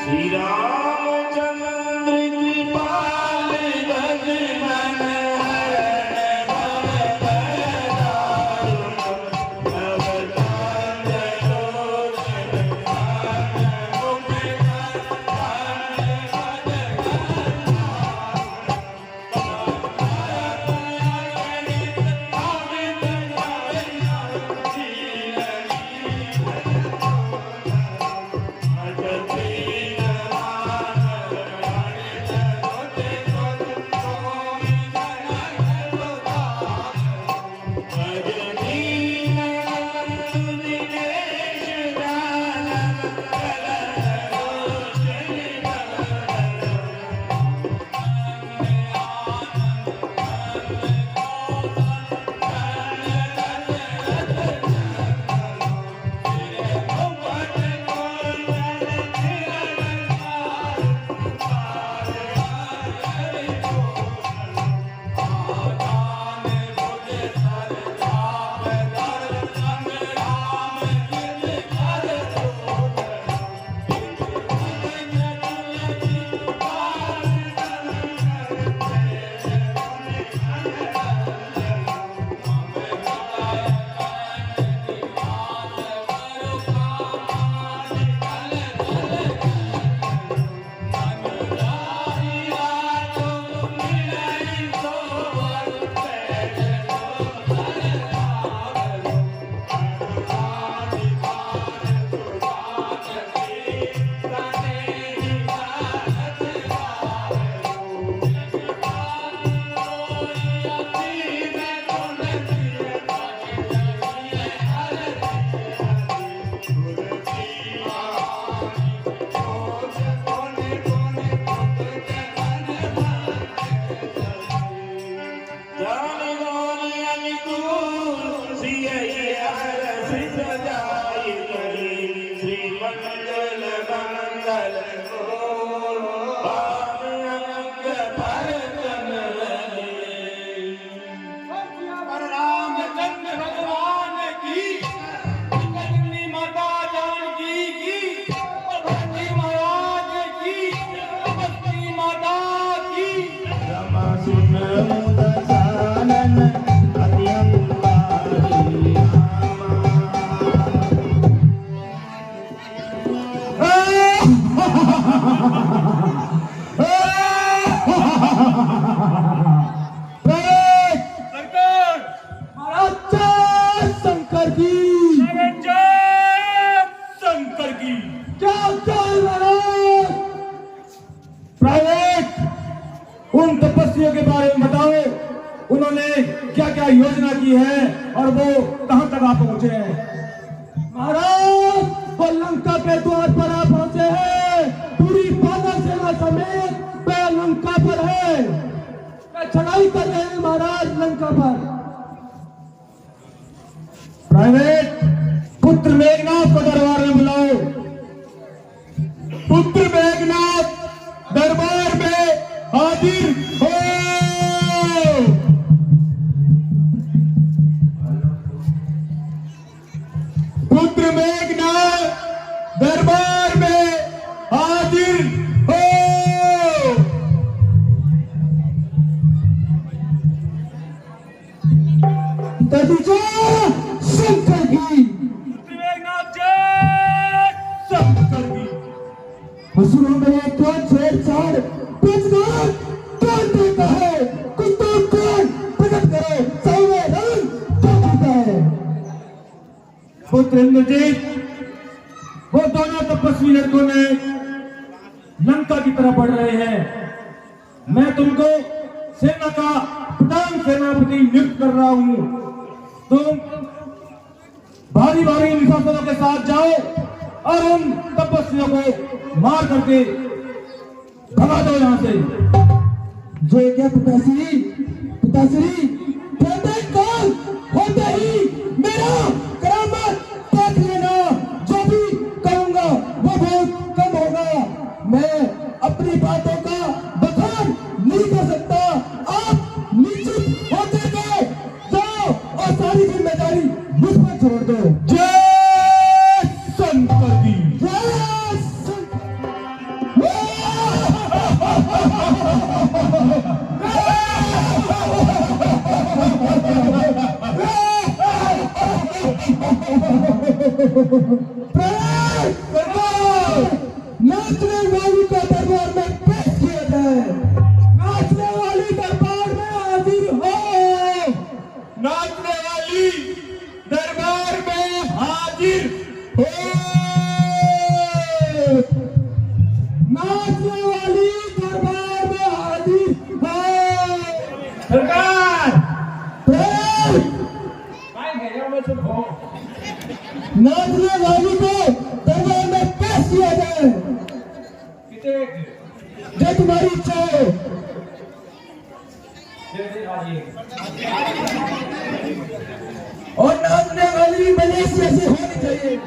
श्री रामचंद्र कृपाल गजमन हरण भव दारुण अवतार लोचन मुख उन तपस्वियों के बारे में बताओ, उन्होंने क्या क्या योजना की है और वो कहां तक आप पहुंचे हैं। महाराज, वो लंका के द्वार पर आप पहुंचे हैं, पूरी वानर सेना समेत वे लंका पर है, वे चढ़ाई कर रहे हैं महाराज लंका पर। प्राइवेट, पुत्र मेघनाथ को दरबार में बुलाओ। पुत्र मेघनाथ दरबार में हाजिर हो। पुत्र मेघनाथ दरबार में हाजिर हो। शंकर की शंकर की असुरों में एक तो छेड़छाड़ कर देता है, कुछ तो कौन प्रकट करे, सामने रंग देता है। पुत्र इंद्रजीत, वो दोनों तपस्वी लड़कों ने लंका की तरफ बढ़ रहे हैं। मैं तुमको सेना का प्रधान सेनापति नियुक्त कर रहा हूं। तुम भारी भारी निशाचरों के साथ जाओ और उन तपस्वियों को मार करके भगा दो यहां से। जो क्या पिताश्री, होते ही मेरा करामत देख लेना। जो भी कहूंगा वो बहुत कम होगा। मैं अपनी बातों का बखान नहीं कर सकता। आप निश्चित होते गए जाओ और सारी जिम्मेदारी मुझ पर छोड़ दो। जय शंकर की। जय शंकर। नाचने वाली को दरबार में पेश किया जाए। नाचने वाली दरबार में हाजिर हो। नाचने वाली दरबार में हाजिर हो। नाचने वाली दरबार में हाजिर हो। सरकार नाचने वाली को दरबार में पेश किया जाए। जो तुम्हारी इच्छा हो। और नाचने वाली मलेशिया से होनी चाहिए।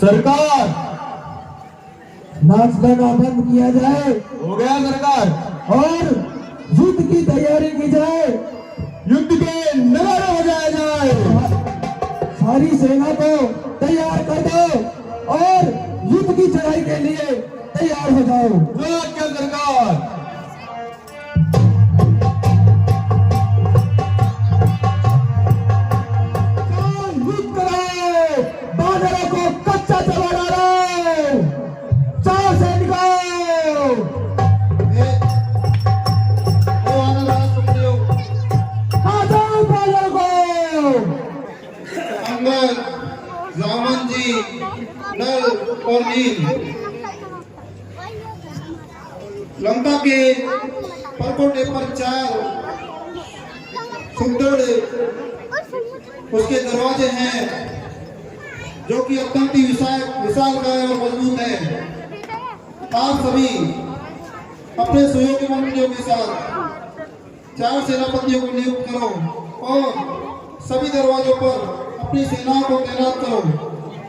सरकार नाच गाना बंद किया जाए हो गया सरकार। और युद्ध की तैयारी की जाए, युद्ध के नगाड़े बजाए जाए। सारी सेना को तैयार कर दो और युद्ध की चढ़ाई के लिए तैयार हो जाओ। जो आज्ञा सरकार। युद्ध करो, बानरों को कच्चा चबा डालो। चार सैनिकों, आ जाओ बानरों को। अंगद, रावण जी, नल और नील लंका के परकोटे पर 4 सुदृढ़ उसके दरवाजे हैं जो कि अत्यंत ही विशालकाय और मजबूत है। आप सभी अपने सहयोगी मंत्रियों के साथ 4 सेनापतियों को नियुक्त करो और सभी दरवाजों पर अपनी सेनाओं को तैनात करो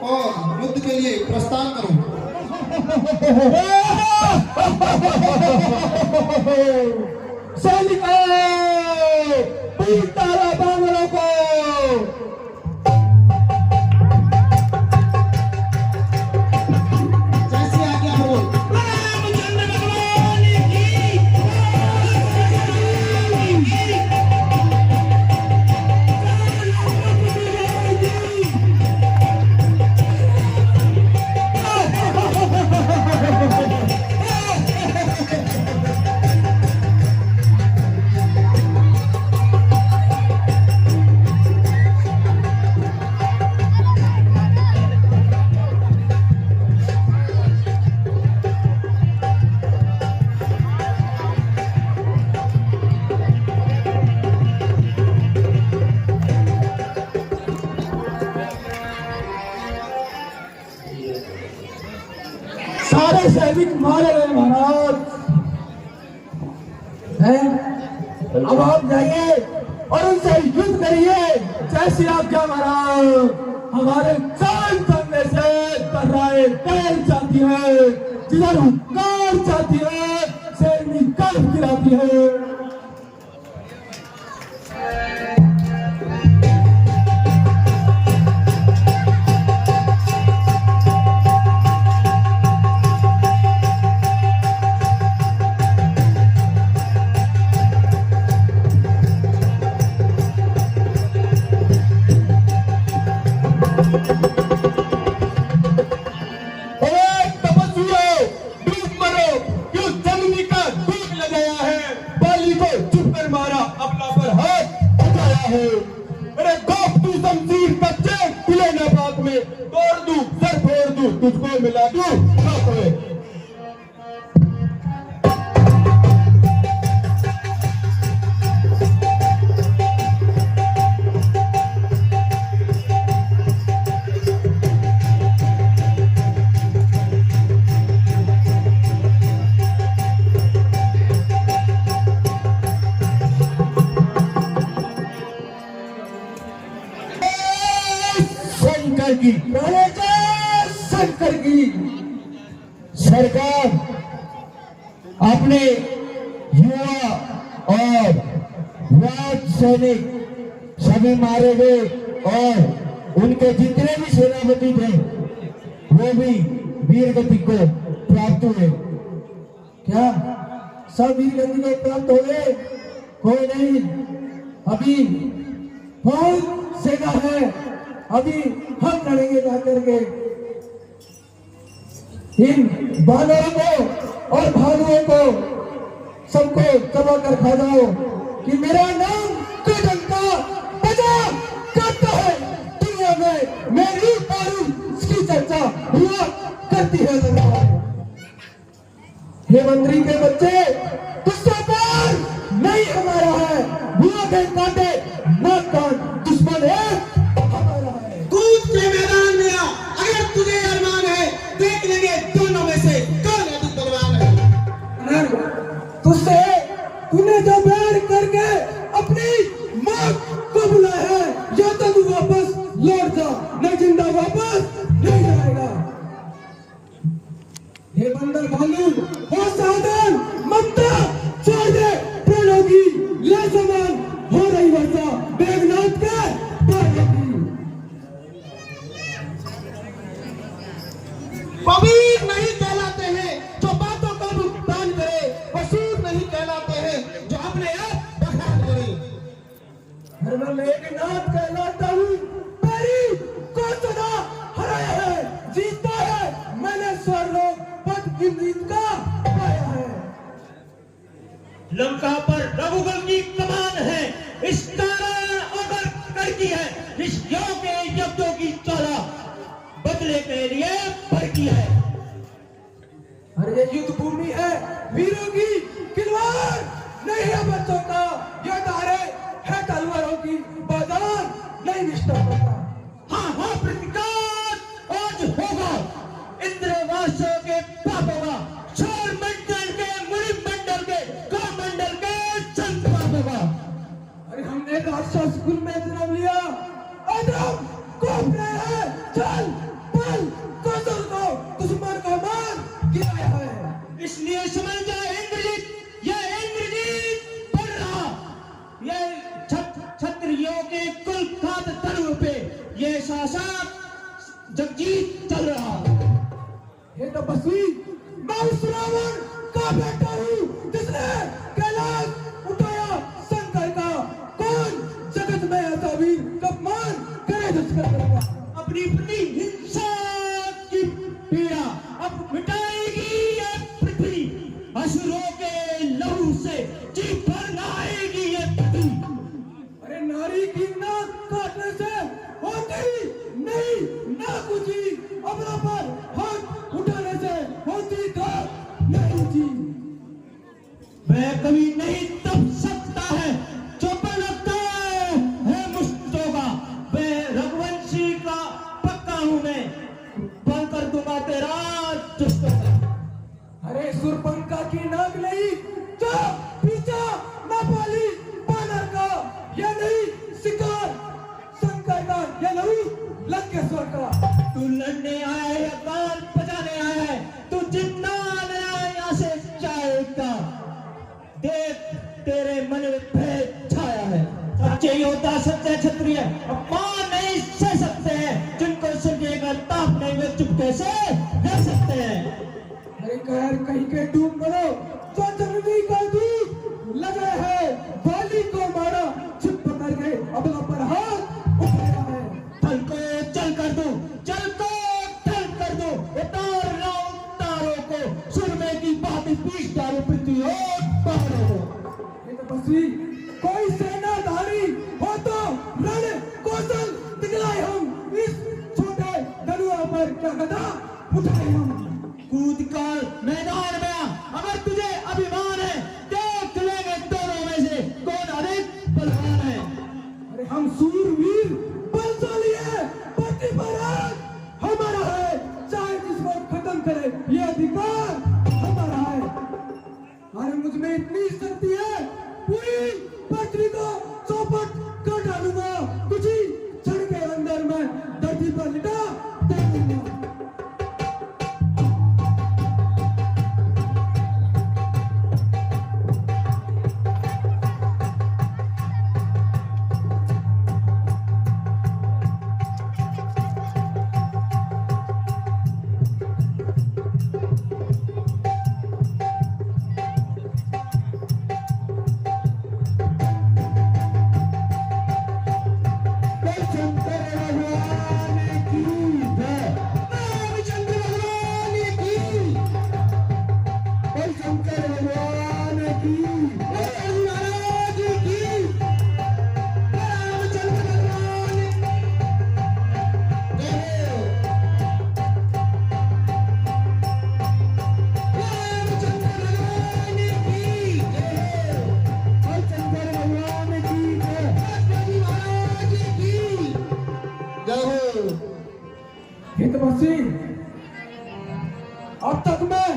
और युद्ध के लिए प्रस्थान करो। सैनिकों, पीट डालो बानरों को। जैसी आज्ञा हो। सारे सैनिक मारे गए महाराज हैं। अब आप जाइए और उनसे युद्ध करिए। जैसी आज्ञा महाराज। हमारे चांद सामने से तर्राए पैर जाती है, जिधर हुंकार जाती है सैनिक कल्प गिराती है। अरे गोप तू शमशीर बच्चे खुले नपाक में तोड़ दूं सर फोड़ दूं तुझको मिला दूं हाथ में। शंकर की सरकार अपने युवा और राज सैनिक सभी मारे गए और उनके जितने भी सेनापति थे वो भी वीर गति को प्राप्त हुए। क्या सब वीर गति को प्राप्त हो गए? कोई नहीं, अभी बहुत सेना है, अभी हम लड़ेंगे जाकर के। इन बानरों को और भालुओं को सबको चबा कर खा जाओ कि मेरा नाम कदंका बजा करता है। दुनिया में मेरी तारीफ की चर्चा हुआ करती है। हे मंत्री के बच्चे, गुस्सा पर नहीं हमारा है, बुआ के कांटे नाक कान दुश्मन है हमारा है। कूद के मैदान में आ, अगर तुझे अरमान है देख लेंगे दोनों में से कौन अधिक बलवान है। तुझसे तूने जो बैर करके अपनी मां को बुलाया है, या तो तू वापस लौट जा, नहीं जिंदा वापस नहीं जाएगा। हे बंदर भालू हो सावधान, ममता छोड़ दे प्राणों की, ले सामान हो रही वर्षा मेघनाथ के बालों की। पवीर नहीं कहलाते हैं जो बातों का भुगतान करे, वसूर नहीं कहलाते हैं जो अपने आप बखान करे। अरे मैं मेघनाथ कहलाता हूँ, मेरी को सदा हराया है, जीता है मैंने स्वर्लोक पद इंद्रित का पाया है। लंका पर रघुकुल की कमान है, इस कारण अगर करती है, ऋषियों के यज्ञों की ज्वाला बदले के लिए भड़की है। अरे ये युद्ध भूमि है वीरों की, खिलवाड़ नहीं है बच्चों का, ये तारे है तलवारों की, बाजार नहीं निष्ठा का। हाँ हाँ प्रतिकार आज होगा, इंद्रवासों के पापों का, सौर मंडल के, मुनि मंडल के, का मंडल के संत पापों का। अरे हमने राक्षस कुल में जन्म लिया, अधर्म को अपनाया है, चल पल कौशल को दुश्मन को मार गिराया है। इसलिए समझ जा इंद्रजीत, यह इंद्रजीत पढ़ रहा, यह क्षत्रियों के कुल खात तनु पे यह शासक जगजीत चल रहा। ये तपस्वी मैं उस रावण का बेटा हूँ जिसने कैलाश उठाया शंकर का, कौन जगत में ऐसा वीर कब मान करे दुष्कर करेगा। अपनी प्रतिहिंसा की पीड़ा अब मिटाएगी ये पृथ्वी, असुरों के लहू से जी भर नहाएगी ये पृथ्वी। अरे नारी की नाक काटने से होती नहीं ना कुछ, अपना पर हाथ उठाने से होती था नहीं जी। वह कभी नहीं तप सकता है जो पलकता है मुश्तों का, वह रघुवंशी का पक्का हूं मैं, बंद कर दूंगा तेरा दुष्टों का। अरे सुरपंखा की नाक नहीं जो पीछा न पाली बानर का, ये नहीं शिकार शंकर का, ये नहीं लंकेश्वर का। तू लड़ने आया है या कान बजाने आया है, तू जितना नया यहाँ से जाएगा, देख तेरे मन में भय छाया है। सच्चे योद्धा सच्चे क्षत्रिय अपमान नहीं सह सकते हैं, जिनको सुनिएगा ताप नहीं वे चुपके से रह सकते हैं। अरे कहर कहीं के डूब मरो, जो जननी का दूध लगे है, वाली को मारा छिप करके अपना पर हाथ उठाया है। थल को चल कर दो, चल को थल कर दो, उतार लाओ तारों को, सुरमे की बातें पीछ डालो पृथ्वी और पहाड़ों को। ये तपस्वी कोई सेनाधारी हो तो रण कौशल दिखलाए हम, इस छोटे दनुआ पर क्या गदा उठाए हम। कूद कर मैदान में आ, अगर तुझे अभिमान है देख लेंगे दोनों में से कौन अधिक बलवान है। अरे हम सूरवीर बलशाली है, प्रतिपराग हमारा है, चाहे जिसको खत्म करे ये अधिकार हमारा है। अरे मुझ में इतनी शक्ति है, पूरी पृथ्वी को चौपट कर डालूंगा, कुछ ही क्षण के अंदर मैं धरती पर लिटा दे दूंगा। तपस्वी अब तक मैं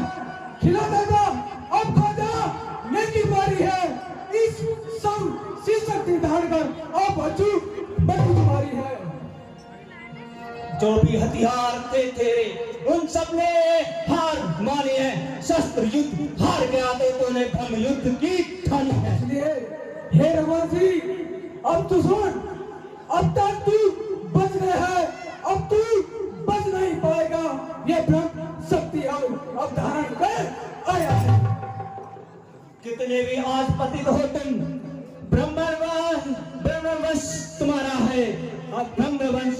खिला देगा, अब खा जा, नेकी बारी है, इस सब शीर्षक धारण कर अब अचूक बड़ी तुम्हारी है। जो भी हथियार थे उन सब ने हार मानी है। शस्त्र युद्ध हार गया तो ने ब्रह्म युद्ध की ठानी है। इसलिए हे रघुवंशी, अब तू सुन, अब तक तू बच गया है, अब तू बच नहीं पाएगा। ये ब्रह्म शक्ति अब धारण कर आया है। कितने भी आज पतित हो तुम, ब्रह्मवंश तुम्हारा है। अब ब्रह्मवंश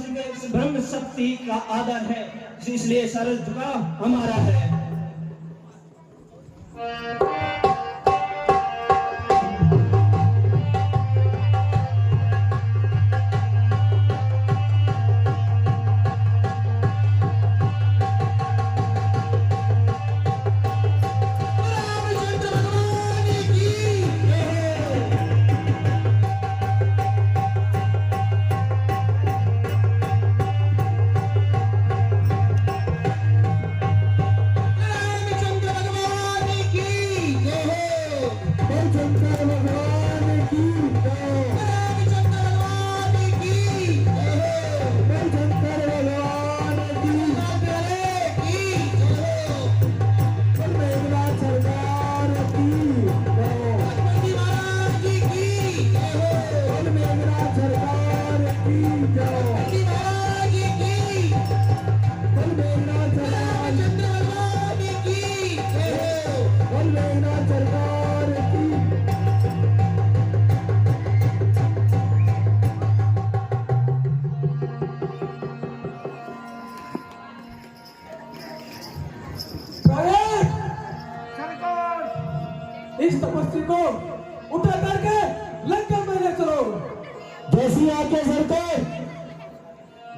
ब्रह्म शक्ति का आदर है, इसलिए सरल का हमारा है। इस तपस्वी को उठा करके लंका में ले चलो। जैसी आके सरकार।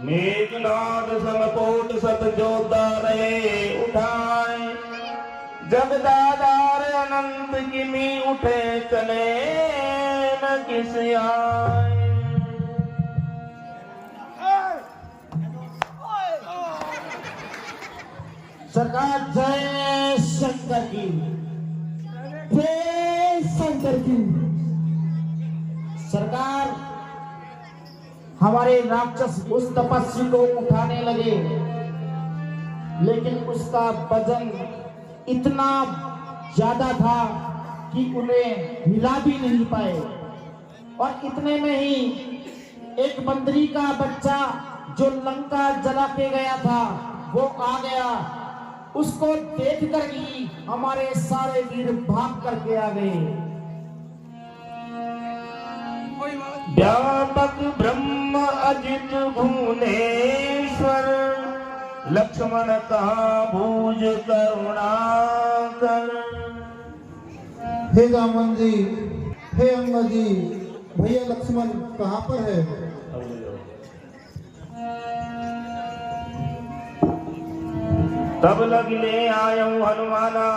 मेघनाद समकोट सत जोधा रहे उठाए, जगदाधार अनंत किमी उठे चले न किस आए। सरकार जय शंकर की, जय शंकर की। सरकार, हमारे राक्षस उस तपस्वी को उठाने लगे, लेकिन उसका वजन इतना ज्यादा था कि उन्हें हिला भी नहीं पाए। और इतने में ही एक बंदरी का बच्चा जो लंका जला के गया था वो आ गया। उसको देख कर ही हमारे सारे वीर भाग करके आ गए। व्यापक ब्रह्म अजित भुवनेश्वर, लक्ष्मण का भुज करुणाकर। हे जामवन जी, हे अंगद जी, भैया लक्ष्मण कहाँ पर है? तब लगले आयऊ हनुमाना,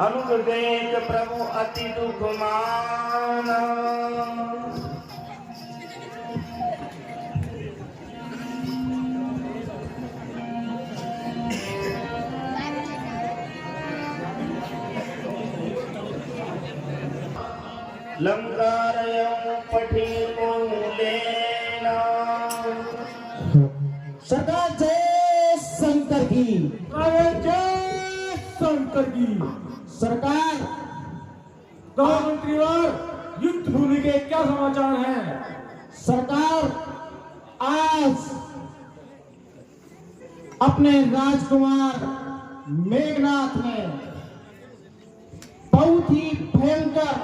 अनुदेख प्रभु अति दुख माना। लंकारयऊ पठी को लेना। सरकार जय शंकर की, जय शंकर की। सरकार कहो मंत्रीवर, युद्ध भूमि के क्या समाचार हैं? सरकार, आज अपने राजकुमार मेघनाथ ने बहुत ही भयंकर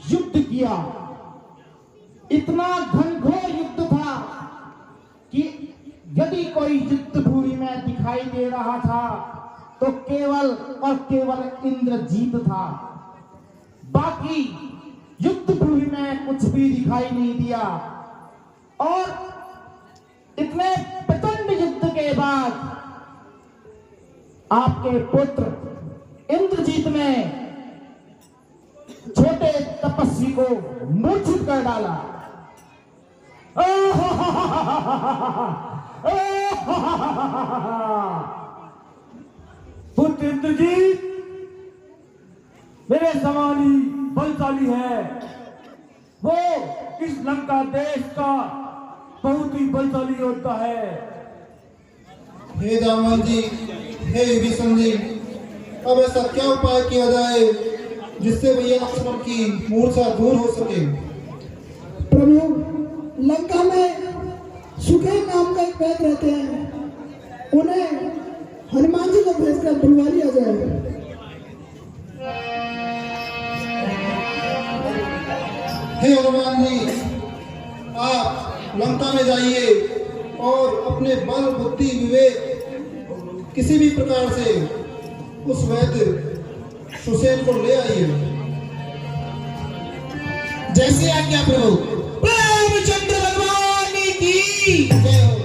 युद्ध किया। इतना घनघोर युद्ध था कि यदि कोई युद्ध भूमि में दिखाई दे रहा था तो केवल और केवल इंद्रजीत था। बाकी युद्ध भूमि में कुछ भी दिखाई नहीं दिया। और इतने प्रचंड युद्ध के बाद आपके पुत्र इंद्रजीत ने छोटे तपस्वी को मूर्छित कर डाला। पुत्र इंद्रजीत मेरे समान ही बलशाली है। वो इस लंका देश का बहुत ही बलशाली योद्धा है। हे जामवंत जी, हे विभीषण जी, अब ऐसा क्या उपाय किया जाए जिससे भैया लक्ष्मण की मूर्छा दूर हो सके। प्रभु, लंका में सुखेन नाम का एक वैद्य रहते हैं, उन्हें हनुमान जी को भेजकर बुलवा लिया जाए। हे हनुमान जी, आप लंका में जाइए और अपने बल बुद्धि विवेक किसी भी प्रकार से उस वैद्य सुसेन को ले आइए। जैसे आज्ञा प्रभु। रामचंद्र भगवान की जय हो।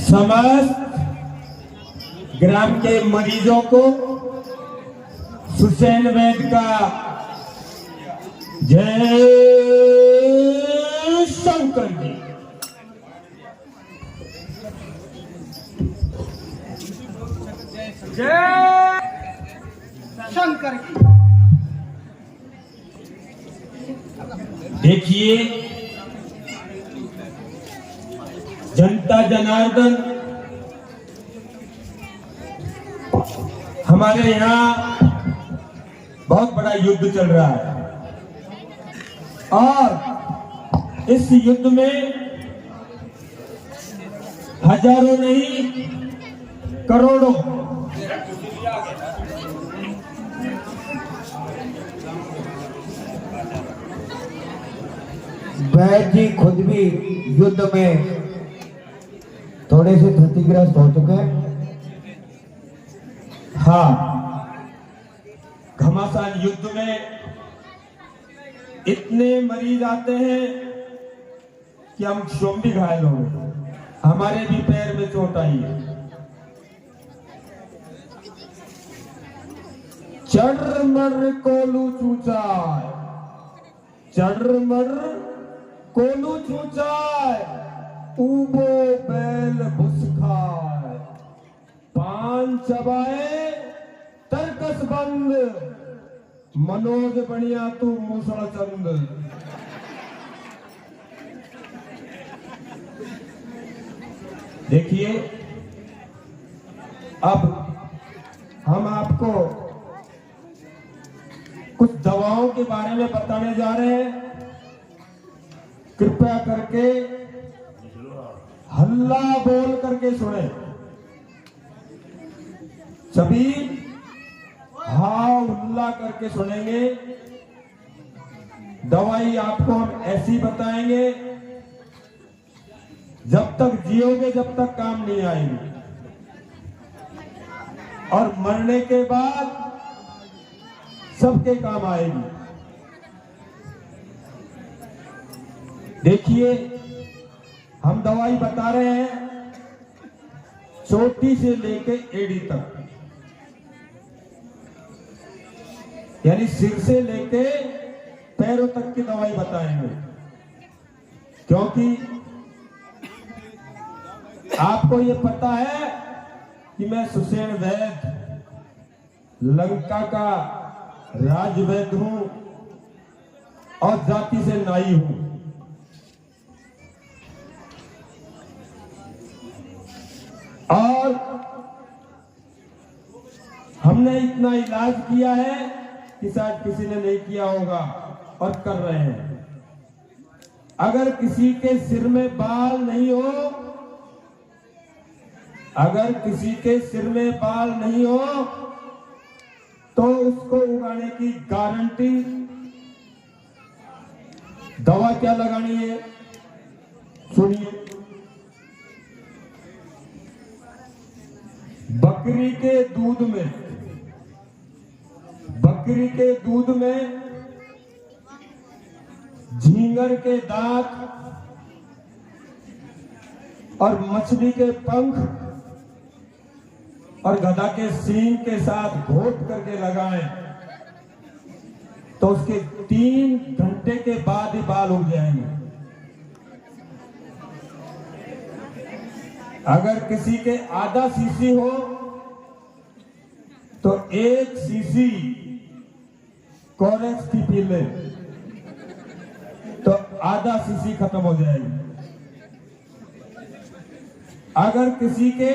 समस्त ग्राम के मरीजों को सुसेन वैद्य का जय शंकर जी। जय शंकर की। देखिए, जनता जनार्दन हमारे यहाँ बहुत बड़ा युद्ध चल रहा है और इस युद्ध में हजारों नहीं करोड़ों वैद्य जी खुद भी युद्ध में थोड़े से क्षतिग्रस्त हो चुके हैं। हाँ, घमासान युद्ध में इतने मरीज आते हैं कि हम स्वयं भी घायल हो गए, हमारे भी पैर में चोट आई है। चढ़मर कोलू चूचाय, चढ़मर कोलू चूचाय, ऊबो बैल भुस खाए, पान चबाए तरकस बंद, मनोज बनिया तू मूसड़ चंद। देखिए, अब हम आपको कुछ दवाओं के बारे में बताने जा रहे हैं। कृपया करके हल्ला बोल करके सुने। सभी हा हुल्ला करके सुनेंगे। दवाई आपको हम ऐसी बताएंगे, जब तक जियोगे जब tक काम नहीं आएगी, और मरने के बाद सबके काम आएगी। देखिए, हम दवाई बता रहे हैं चोटी से लेके एड़ी तक, यानी सिर से लेके पैरों तक की दवाई बताएंगे, क्योंकि आपको ये पता है कि मैं सुसेन वैद्य लंका का राजवैद्य हूं और जाति से नाई हूं। और हमने इतना इलाज किया है कि शायद किसी ने नहीं किया होगा और कर रहे हैं। अगर किसी के सिर में बाल नहीं हो, अगर किसी के सिर में बाल नहीं हो तो उसको उगाने की गारंटी। दवा क्या लगानी है सुनिए। बकरी के दूध में, बकरी के दूध में झींगर के दांत और मछली के पंख और गधा के सींग के साथ घोट करके लगाएं तो उसके 3 घंटे के बाद ही बाल उग जाएंगे। अगर किसी के आधा सीसी हो तो 1 सीसी कोरेक्स की पी ले तो आधा सीसी खत्म हो जाएगी। अगर किसी के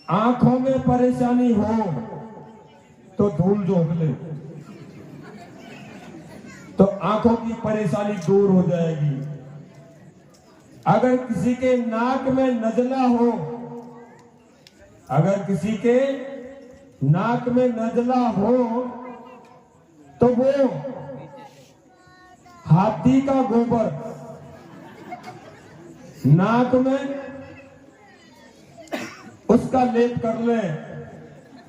आंखों में परेशानी हो तो धूल झोंक ले तो आंखों की परेशानी दूर हो जाएगी। अगर किसी के नाक में नजला हो, अगर किसी के नाक में नजला हो तो वो हाथी का गोबर नाक में उसका लेप कर ले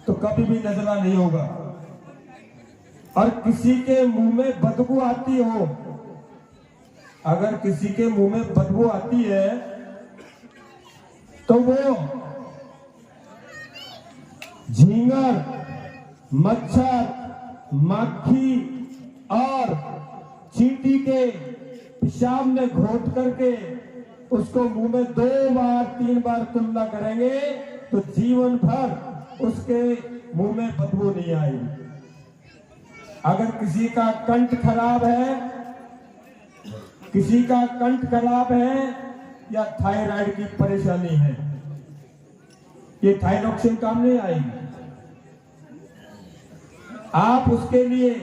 तो कभी भी नजला नहीं होगा। और किसी के मुंह में बदबू आती हो, अगर किसी के मुंह में बदबू आती है तो वो झींगर, मच्छर, मक्खी और चींटी के पेशाब में घोट करके उसको मुंह में 2 बार 3 बार कुल्ला करेंगे तो जीवन भर उसके मुंह में बदबू नहीं आएगी। अगर किसी का कंठ खराब है, किसी का कंठ खराब है या थायराइड की परेशानी है, ये थायरोक्सिन काम नहीं आएगी। आप उसके लिए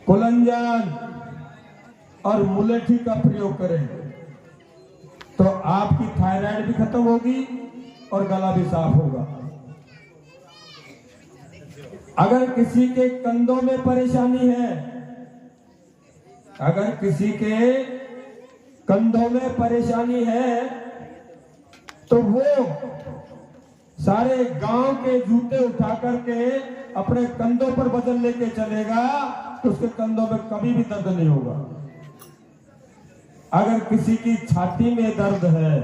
कोलंजन और मुलेठी का प्रयोग करें तो आपकी थायराइड भी खत्म होगी और गला भी साफ होगा। अगर किसी के कंधों में परेशानी है, अगर किसी के कंधों में परेशानी है तो वो सारे गांव के जूते उठा करके अपने कंधों पर वजन लेके चलेगा तो उसके कंधों में कभी भी दर्द नहीं होगा। अगर किसी की छाती में दर्द है,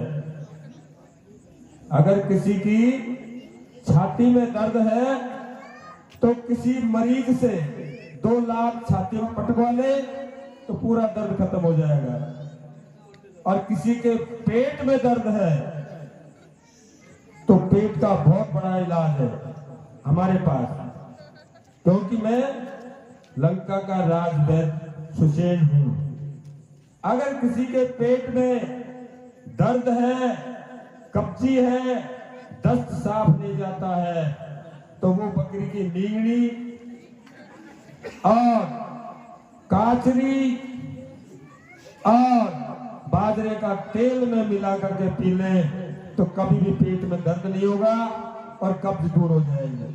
अगर किसी की छाती में दर्द है तो किसी मरीज से 2 लाख छाती में पटवा ले तो पूरा दर्द खत्म हो जाएगा। और किसी के पेट में दर्द है तो पेट का बहुत बड़ा इलाज है हमारे पास, क्योंकि मैं लंका का राजवैद्य सुषेण हूं। अगर किसी के पेट में दर्द है, कब्जी है, दस्त साफ नहीं जाता है तो वो बकरी की नींगड़ी और काचरी और बाजरे का तेल में मिला करके पी लें तो कभी भी पेट में दर्द नहीं होगा और कब्ज दूर हो जाएगी।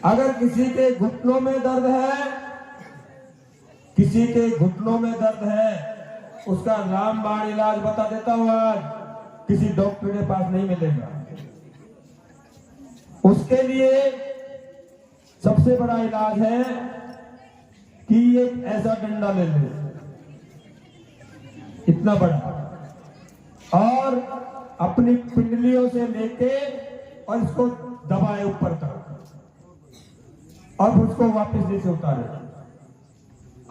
अगर किसी के घुटनों में दर्द है, किसी के घुटनों में दर्द है, उसका रामबाण इलाज बता देता हूं आज, किसी डॉक्टर के पास नहीं मिलेगा। उसके लिए सबसे बड़ा इलाज है कि एक ऐसा डंडा ले ले, इतना बड़ा, और अपनी पिंडलियों से लेके और इसको दबाए ऊपर तक और उसको वापस नीचे उतारे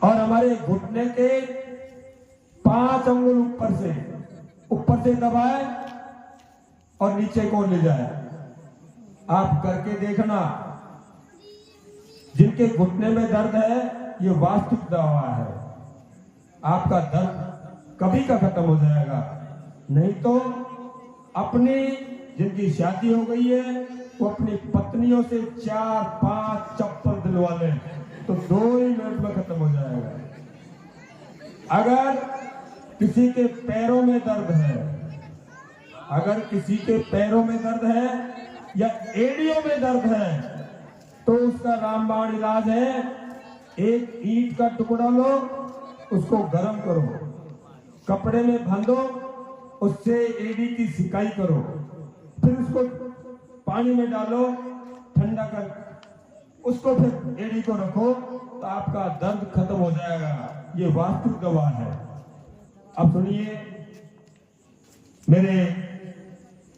और हमारे घुटने के 5 अंगुल ऊपर से दबाए और नीचे को ले जाए। आप करके देखना, जिनके घुटने में दर्द है ये वास्तविक दवा है, आपका दर्द कभी का खत्म हो जाएगा। नहीं तो अपनी जिनकी शादी हो गई है वो अपनी पत्नियों से 4-5 चप्पल दिलवा लें तो 2 ही मिनट में खत्म हो जाएगा। अगर किसी के पैरों में दर्द है, अगर किसी के पैरों में दर्द है या एड़ियों में दर्द है तो उसका रामबाण इलाज है, एक ईंट का टुकड़ा लो, उसको गर्म करो, कपड़े में बांधो, उससे एड़ी की सिकाई करो, फिर उसको पानी में डालो, ठंडा कर उसको फिर एड़ी को रखो तो आपका दर्द खत्म हो जाएगा। ये वास्तविक दवा है। अब सुनिए मेरे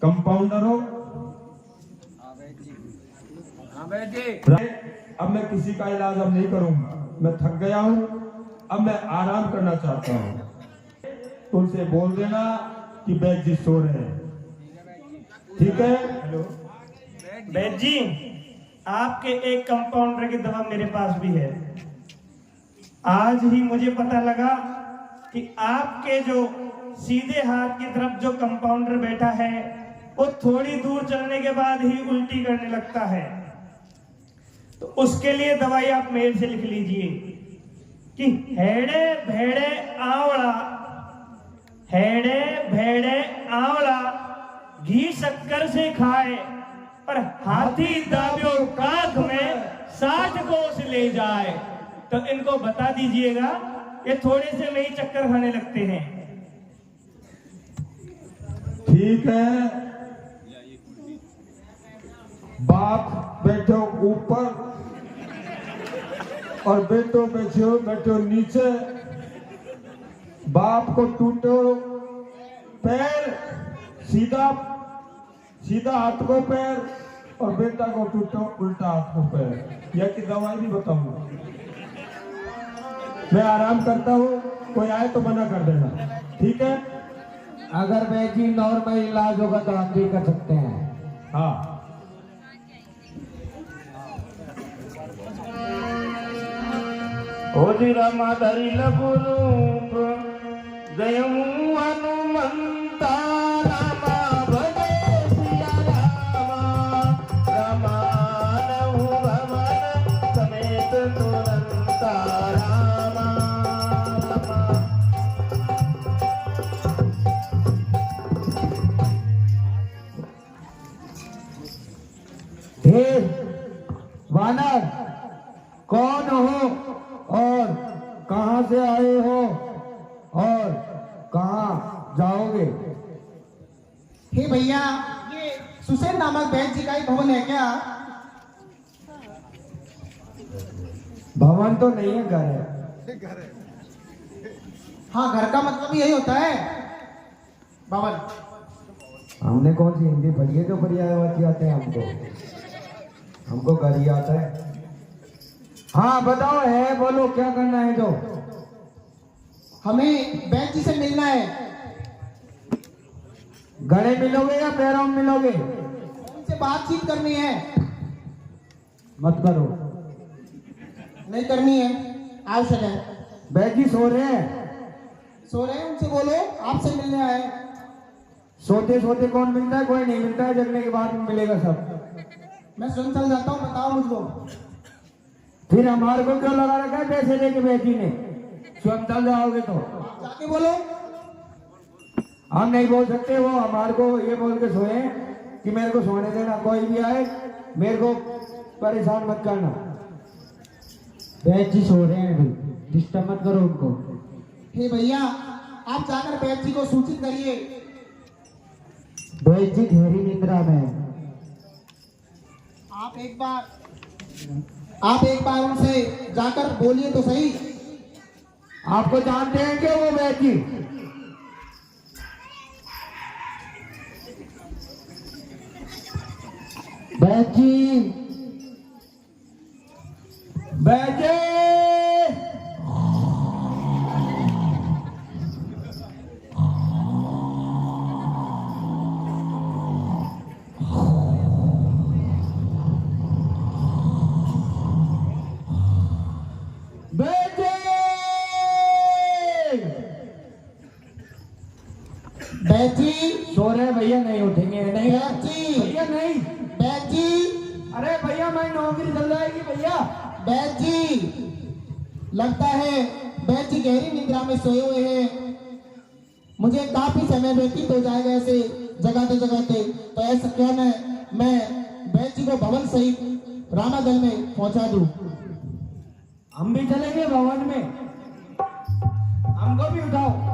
कंपाउंडरों, अब मैं किसी का इलाज अब नहीं करूंगा, मैं थक गया हूं, अब मैं आराम करना चाहता हूं। उनसे बोल देना कि बैद जी सो रहे हैं, ठीक है? हेलो बैद जी, आपके एक कंपाउंडर की दवा मेरे पास भी है। आज ही मुझे पता लगा कि आपके जो सीधे हाथ की तरफ जो कंपाउंडर बैठा है वो थोड़ी दूर चलने के बाद ही उल्टी करने लगता है। तो उसके लिए दवाई आप मेरे से लिख लीजिए कि हेड़े भेड़े आंवला, हेड़े भेड़े आंवला घी शक्कर से खाए और हाथी दाबियो काख में 60 कोस ले जाए। तो इनको बता दीजिएगा, ये थोड़े से में ही चक्कर खाने लगते हैं। ठीक है, बाप बैठो ऊपर और बेटो बैठो नीचे। बाप को टूटो पैर, सीधा सीधा हाथ को पैर, और बेटा को टूटो उल्टा हाथ को पैर। यह की दवाई भी बताऊंगा। मैं आराम करता हूँ, कोई आए तो मना कर देना, ठीक है? अगर बैद जी नॉर्मल इलाज होगा तो आप भी कर सकते हैं। हाँ, ओजी रामा धरी लघु रूप जयमु हनुमंता रामा भजे सिया रामा रामा नहु भवन समेत तुरंता रामा रामा। हे वानर, कौन हो और कहां से आए हो और कहां जाओगे? हे भैया, ये सुसेन नामक बैद जी का ही भवन है क्या? भवन तो नहीं है, घर है। हाँ, घर का मतलब यही होता है, भवन। हमने कौन सी हिंदी पढ़ी है जो पर्यायवाची आते हैं? हमको घर ही आता है। हाँ बताओ, है बोलो, क्या करना है? जो हमें बैद जी से मिलना है। गले मिलोगे या पैरों में मिलोगे? उनसे बातचीत करनी है। मत करो, नहीं करनी है, आवश्यक है। बैद जी सो रहे हैं। सो रहे हैं, उनसे बोलो आपसे मिलने आए। सोते सोते कौन मिलता है? कोई नहीं मिलता है, जगने के बाद मिलेगा सब। मैं स्वयं चल जाता हूँ, बताओ मुझको। फिर हमारे को क्यों लगा रखा है पैसे लेके बैद जी ने? स्वयं चल जाओगे तो जाके बोलो। हम नहीं बोल सकते, वो हमारे को ये बोल के सोए कि मेरे को सोने देना, कोई भी आए मेरे को परेशान मत करना। बैद जी सो रहे हैं, डिस्टर्ब मत करो उनको। हे भैया, आप जाकर बैद जी को सूचित करिए। बैद जी गहरी निद्रा में है। आप एक बार उनसे जाकर बोलिए तो सही। आपको जानते हैं क्या वो बैद जी? बैद जी, बैद जी, बैद जी, बैद जी, सो रहे हैं भैया, नहीं उठेंगे। नहीं बैद जी, भैया नहीं। बैद जी, अरे भैया मैं नौकरी चल जाएगी भैया। बैद जी, लगता है बैद जी गहरी निद्रा में सोए हुए हैं। मुझे काफी समय व्यतीत हो जाएगा ऐसे जगाते जगाते। तो ऐसा क्या मैं बैद जी को भवन सहित रामादल में पहुंचा दूं। हम भी चलेंगे भवन में, हमको भी उठाओ।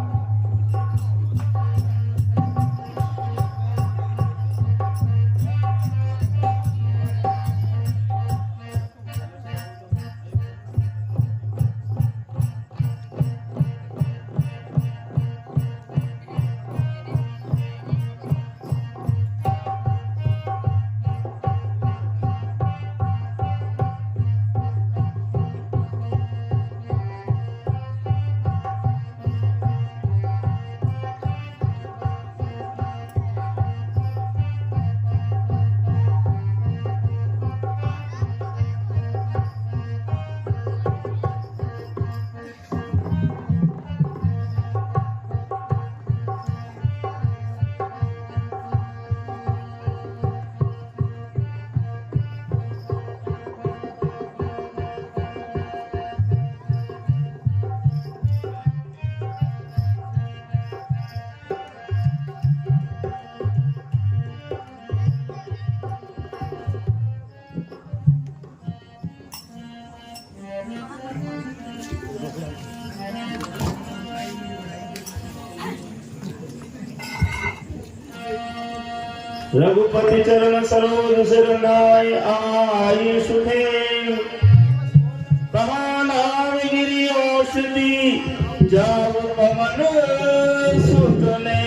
रघुपति चरण सरोज सिरनाय आई सुधे पवन गिरि औषधि जाव पवन सुतले।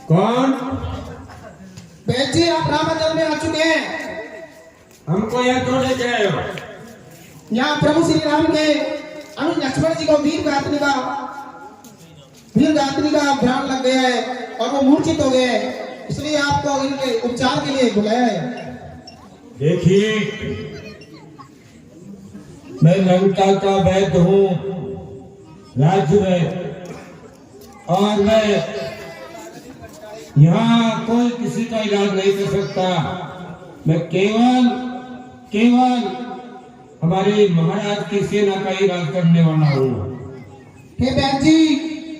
कौन? बैठ जी, आप रामजल में आ चुके हैं। हमको यहाँ क्यों लेके आए हो? यहाँ प्रभु श्री राम के अनुज लक्ष्मण जी को वीर गायत्री का ध्यान लग गया है और वो मूर्छित हो गए हैं, इसलिए आपको इनके उपचार के लिए बुलाया है। देखिए, मैं लंका का वैद्य हूँ, राज्य में, और मैं यहाँ कोई किसी का इलाज नहीं कर सकता। मैं केवल हमारे महाराज की सेना का इलाज करने वाला हूँ। हे वैद्य जी,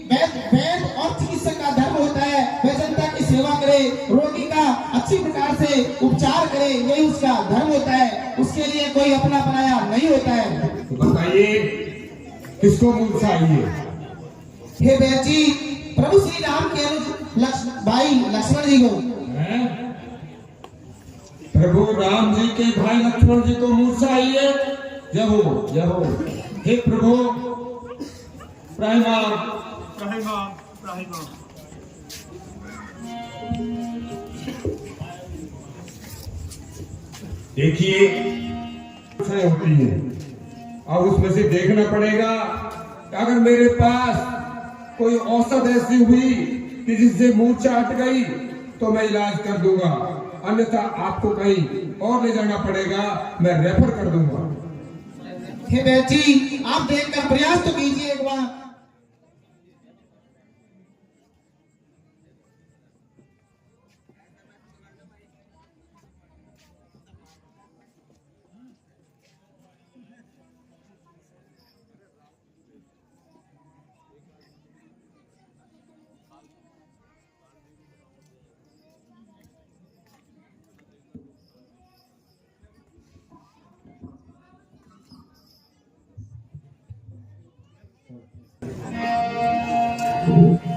वैद्य और चिकित्सक का धर्म होता है वह जनता की सेवा करे, रोगी का अच्छी प्रकार से उपचार करे, यही उसका धर्म होता है। उसके लिए कोई अपना बनाया नहीं होता है। तो बताइए, किसको मूर्छा आई है? हे वैद्य जी, प्रभु श्री राम के अनुज भाई लक्ष्मण जी को। प्रभु राम जी के भाई लक्ष्मण जी को मूर्छा आई है? जय हो। हे प्रभु, प्रणाम। देखिए, होती है, अब उसमें से देखना पड़ेगा कि अगर मेरे पास कोई औषध ऐसी हुई कि जिससे मूर्छा हट गई तो मैं इलाज कर दूंगा, अन्यथा आपको कहीं और ले जाना पड़ेगा, मैं रेफर कर दूंगा। हे वैद्य जी, आप देखकर प्रयास तो कीजिए एक बार।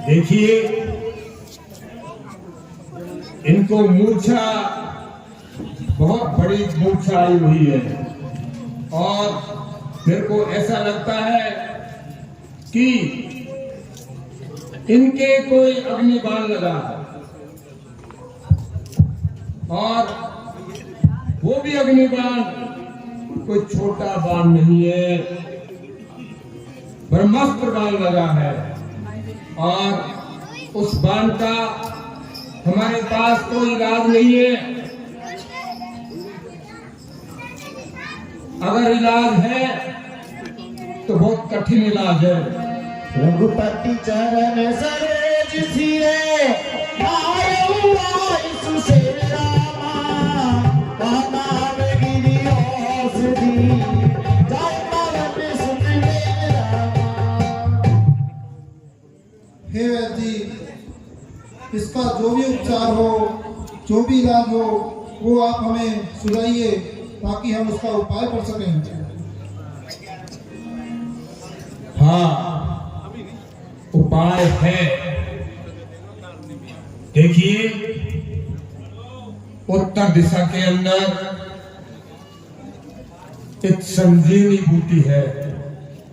देखिए, इनको मूर्छा, बहुत बड़ी मूर्छा आई हुई है, और मेरे को ऐसा लगता है कि इनके कोई अग्निबाण लगा है, और वो भी अग्निबाण कोई छोटा बाण नहीं है, ब्रह्मास्त्र बाण लगा है, और उस बाण का हमारे पास कोई इलाज नहीं है। अगर इलाज है तो बहुत कठिन इलाज है। रघुपति चरण सरोज सिरे नारायण सुसे रामा पवन गिरि औषधि जाव पवन सुतले रामा। हे वैद्य जी, इसका जो भी उपचार हो, जो भी इलाज हो, वो आप हमें सुझाइए ताकि हम उसका उपाय कर सकें। हाँ, उपाय है। देखिए, उत्तर दिशा के अंदर एक संजीवनी बूटी है,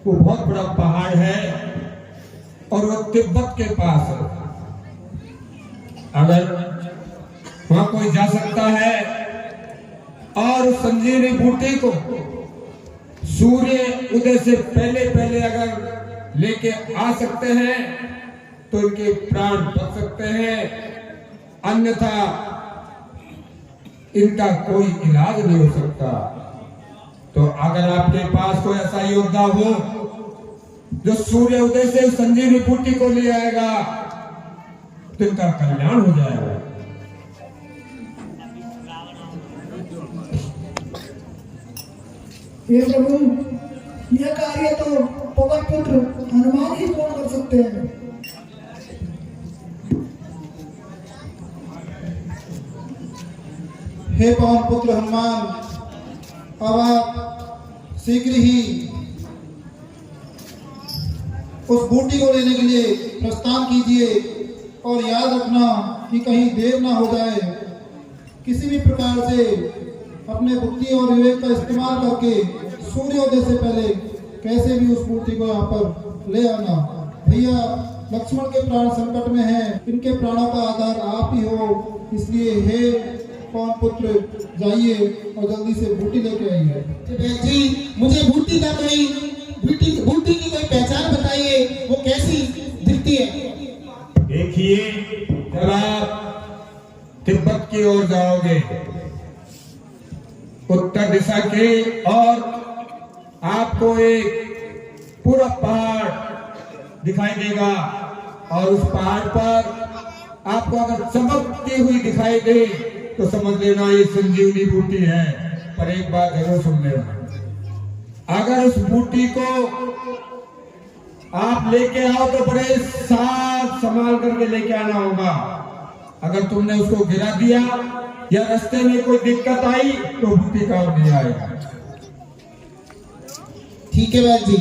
वो बहुत बड़ा पहाड़ है और वो तिब्बत के पास है। अगर वहां कोई जा सकता है और उस संजीवनी बूटी को सूर्य उदय से पहले पहले अगर लेके आ सकते हैं तो इनके प्राण बच सकते हैं, अन्यथा इनका कोई इलाज नहीं हो सकता। तो अगर आपके पास कोई ऐसा योद्धा हो जो सूर्य उदय से संजीवनी बूटी को ले आएगा तो इनका कल्याण हो जाएगा। हे प्रभु, यह कार्य तो पवन पुत्र हनुमान ही पूर्ण कर सकते हैं। हे पवन पुत्र हनुमान, अब आप शीघ्र ही उस बूटी को लेने के लिए प्रस्थान कीजिए और याद रखना कि कहीं देर ना हो जाए। किसी भी प्रकार से अपने बुद्धि और विवेक का इस्तेमाल करके सूर्योदय से पहले कैसे भी उस मूर्ति को यहाँ पर ले आना। भैया लक्ष्मण के प्राण संकट में हैं, इनके प्राणों का आधार आप ही हो, इसलिए हे पवन पुत्र जाइए और जल्दी से बूटी लेके आइए। बहन जी, मुझे बूटी का कोई बूटी की कोई पहचान बताइए, वो कैसी दिखती है? देखिए, जब आप तिब्बत की ओर जाओगे उत्तर दिशा के, और आपको एक पूरा पहाड़ दिखाई देगा, और उस पहाड़ पर आपको अगर चमकती हुई दिखाई दे तो समझ लेना ये संजीवनी बूटी है। पर एक बात जरूर सुन लेना, अगर उस बूटी को आप लेके आओ तो बड़े साथ संभाल करके लेके आना होगा। अगर तुमने उसको गिरा दिया या रास्ते में कोई दिक्कत आई तो बूटी काम नहीं आएगा। ठीक है बहन जी।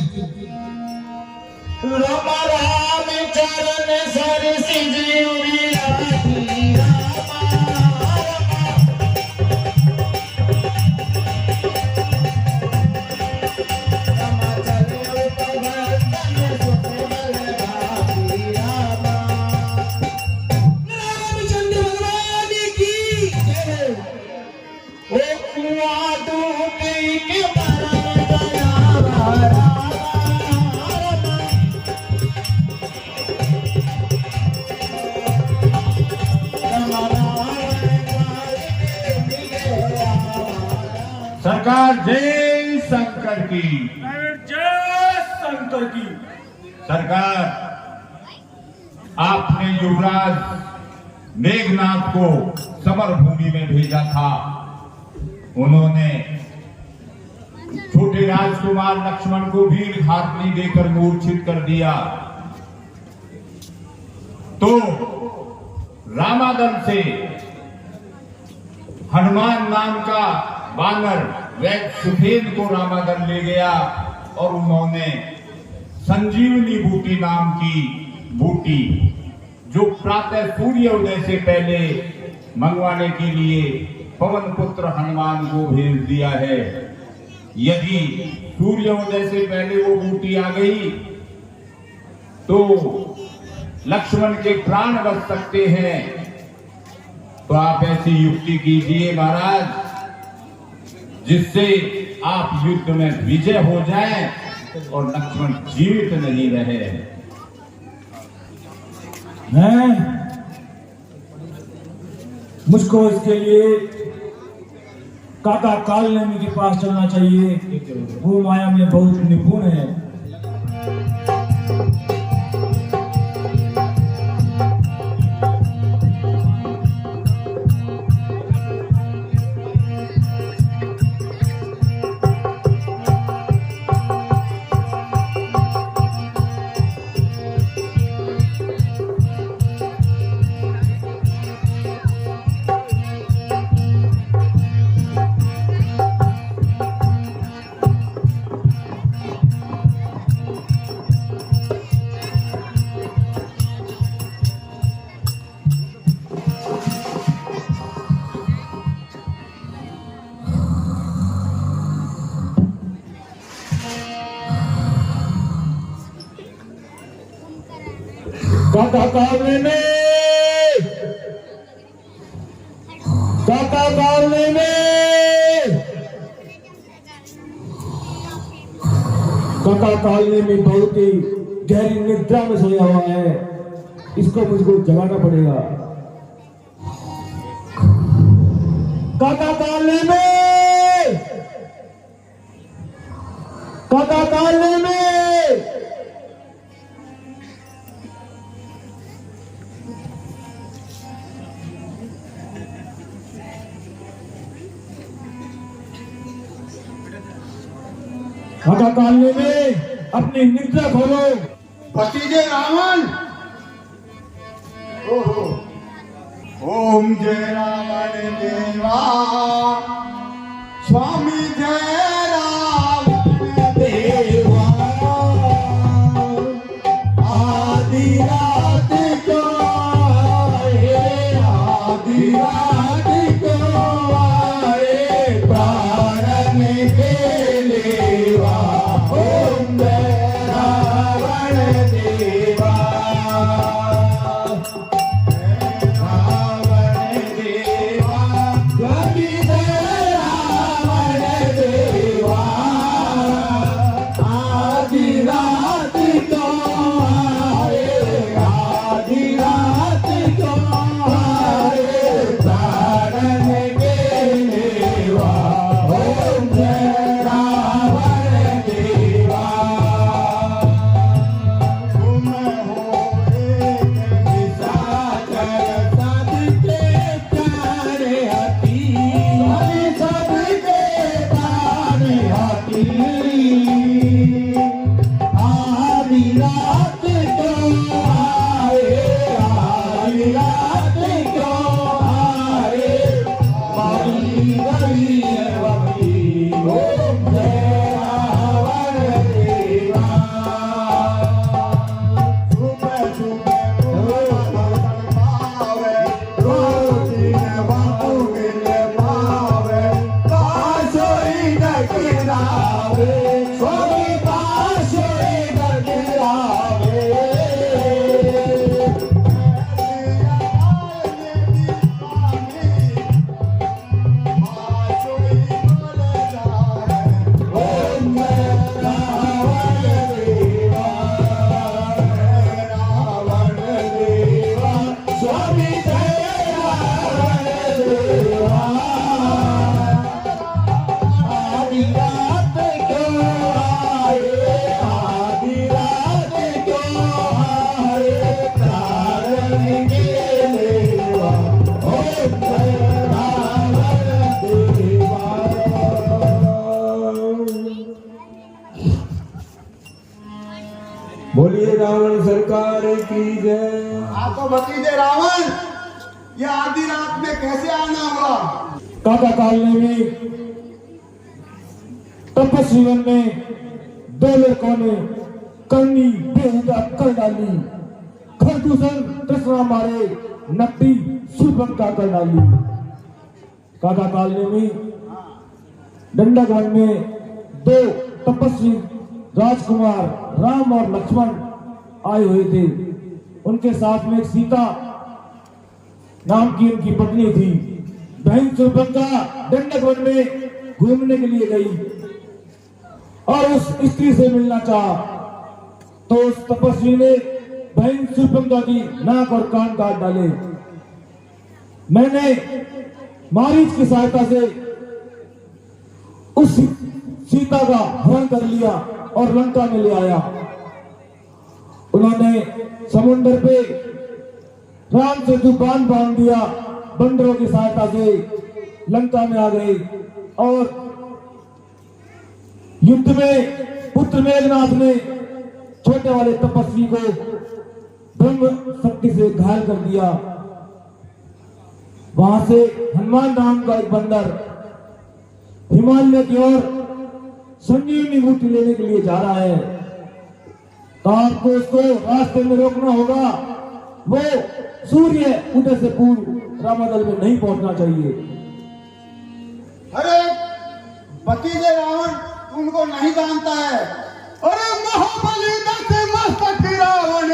राम चरण सर सिजूरी राखी सरकार जय शंकर की। जय शंकर की। सरकार, आपने युवराज मेघनाथ को समर भूमि में भेजा था। उन्होंने छोटे राजकुमार लक्ष्मण को वीर घातनी देकर मूर्छित कर दिया। तो रामादल से हनुमान नाम का बानर वैद्य सुफेद को रामादल ले गया, और उन्होंने संजीवनी बूटी नाम की बूटी, जो प्रातः सूर्योदय से पहले मंगवाने के लिए पवन पुत्र हनुमान को भेज दिया है। यदि सूर्योदय से पहले वो बूटी आ गई तो लक्ष्मण के प्राण बच सकते हैं। तो आप ऐसी युक्ति कीजिए महाराज, जिससे आप युद्ध में विजय हो जाएं और लक्ष्मण जीवित नहीं रहे। मुझको इसके लिए काका कालनेमी के पास चलना चाहिए, वो माया में बहुत निपुण है। काका कालनेमी, काका कालनेमी, काका कालनेमी बहुत ही गहरी निद्रा में सोया हुआ है, इसको मुझको जगाना पड़ेगा। काका कालनेमी, काका कालनेमी, काका कालनेमी, अपनी निद्रा खोलो। भतीजे रावण, ओहो, ओम जय रावण देवा, स्वामी जय रावण देवा, स्वामी पाशे बदलावे ओम रावण देवा रावण देवा स्वामी जय रावण देवा आदि रात क्यों आए आदि रात क्यों आए कारण के लेवा ओम जय रावण देवा बोलिए रावण सरकार की जय। आपको भतीजे रावण ये आधी रात में कैसे आना हुआ? काका कालने में तपस्वी वन में दो लड़कों ने करनी बेहुदा कर डाली, खरदूषण तृष्णा मारे नकटी सुरपंखा कर डाली। काका कालने में दंडक वन में दो तपस्वी राजकुमार राम और लक्ष्मण आए हुए थे। उनके साथ में एक सीता नाम की उनकी पत्नी थी। बहन सुरपंखा दंडक वन में घूमने के लिए गई और उस स्त्री से मिलना चाहा, तो उस तपस्वी ने बहन सुरपंखा की नाक और कान काट डाले। मैंने मारीच की सहायता से उस सीता का हरण कर लिया और लंका में ले आया। उन्होंने समुद्र पे राम सेतु बांध बांध दिया, बंदरों की सहायता से लंका में आ गए और युद्ध में पुत्र मेघनाथ ने छोटे वाले तपस्वी को ब्रह्म शक्ति से घायल कर दिया। वहां से हनुमान नाम का एक बंदर हिमालय की ओर संजीवनी बूटी लेने के लिए जा रहा है, तो आपको उसको रास्ते में रोकना होगा। वो सूर्य उदय से पूर्व रामादल में नहीं पहुंचना चाहिए। अरे भतीजे रावण तुमको नहीं जानता है। अरे महाबली दस मस्तक रावण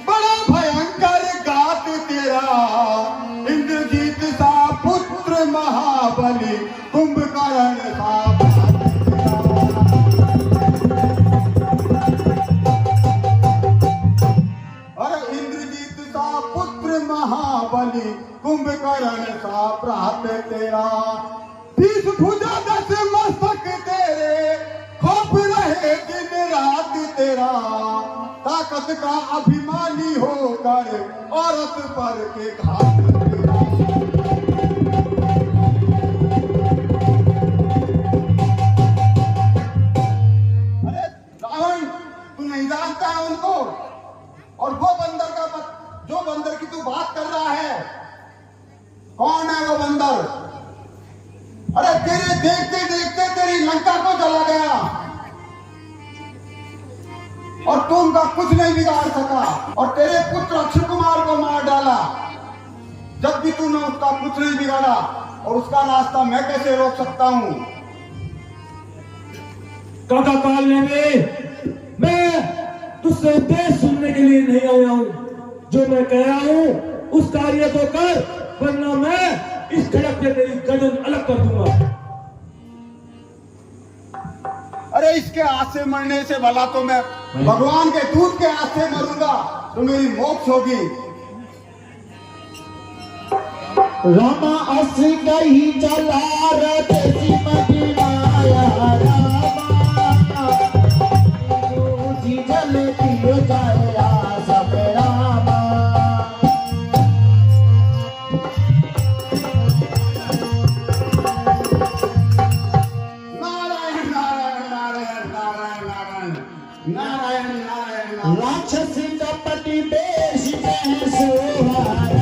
बड़ा भयंकर गात तेरा, इंद्रजीत सा पुत्र महाबली कुंभकर्ण सा महाबली कुंभकर्ण सा प्रात तेरा, 20 भुजा 10 मस्तक तेरे, खौफ रहे दिन रात तेरा, ताकत का अभिमानी होकर औरत पर के घात तेरा। अरे रावण तू नहीं जानता है उनको, और वो बंदर का जो बंदर की तू बात कर रहा है कौन है वो बंदर? अरे तेरे देखते देखते तेरी लंका को जला गया और तुम का कुछ नहीं बिगाड़ सका, और तेरे पुत्र अक्षय कुमार को मार डाला। जब भी तूने उसका कुछ नहीं बिगाड़ा, और उसका रास्ता मैं कैसे रोक सकता हूं? काका कालने में मैं तुझसे उपदेश सुनने के लिए नहीं आया हूं। जो मैं कह रहा हूं उस कार्य को कर, वरना मैं इस खड़क से तेरी गर्दन अलग कर दूंगा। अरे इसके हाथ से मरने से भला तो मैं भगवान के दूत के हाथ से मरूंगा तो मेरी मोक्ष होगी। रामा अस गई जला रही मदीनाया रामा, जी जल दियो जाया सब रामा। नारायण नारायण नारायण नारायण नारायण नारायण नारायण। राक्षस कपटी बेश में सोहारा,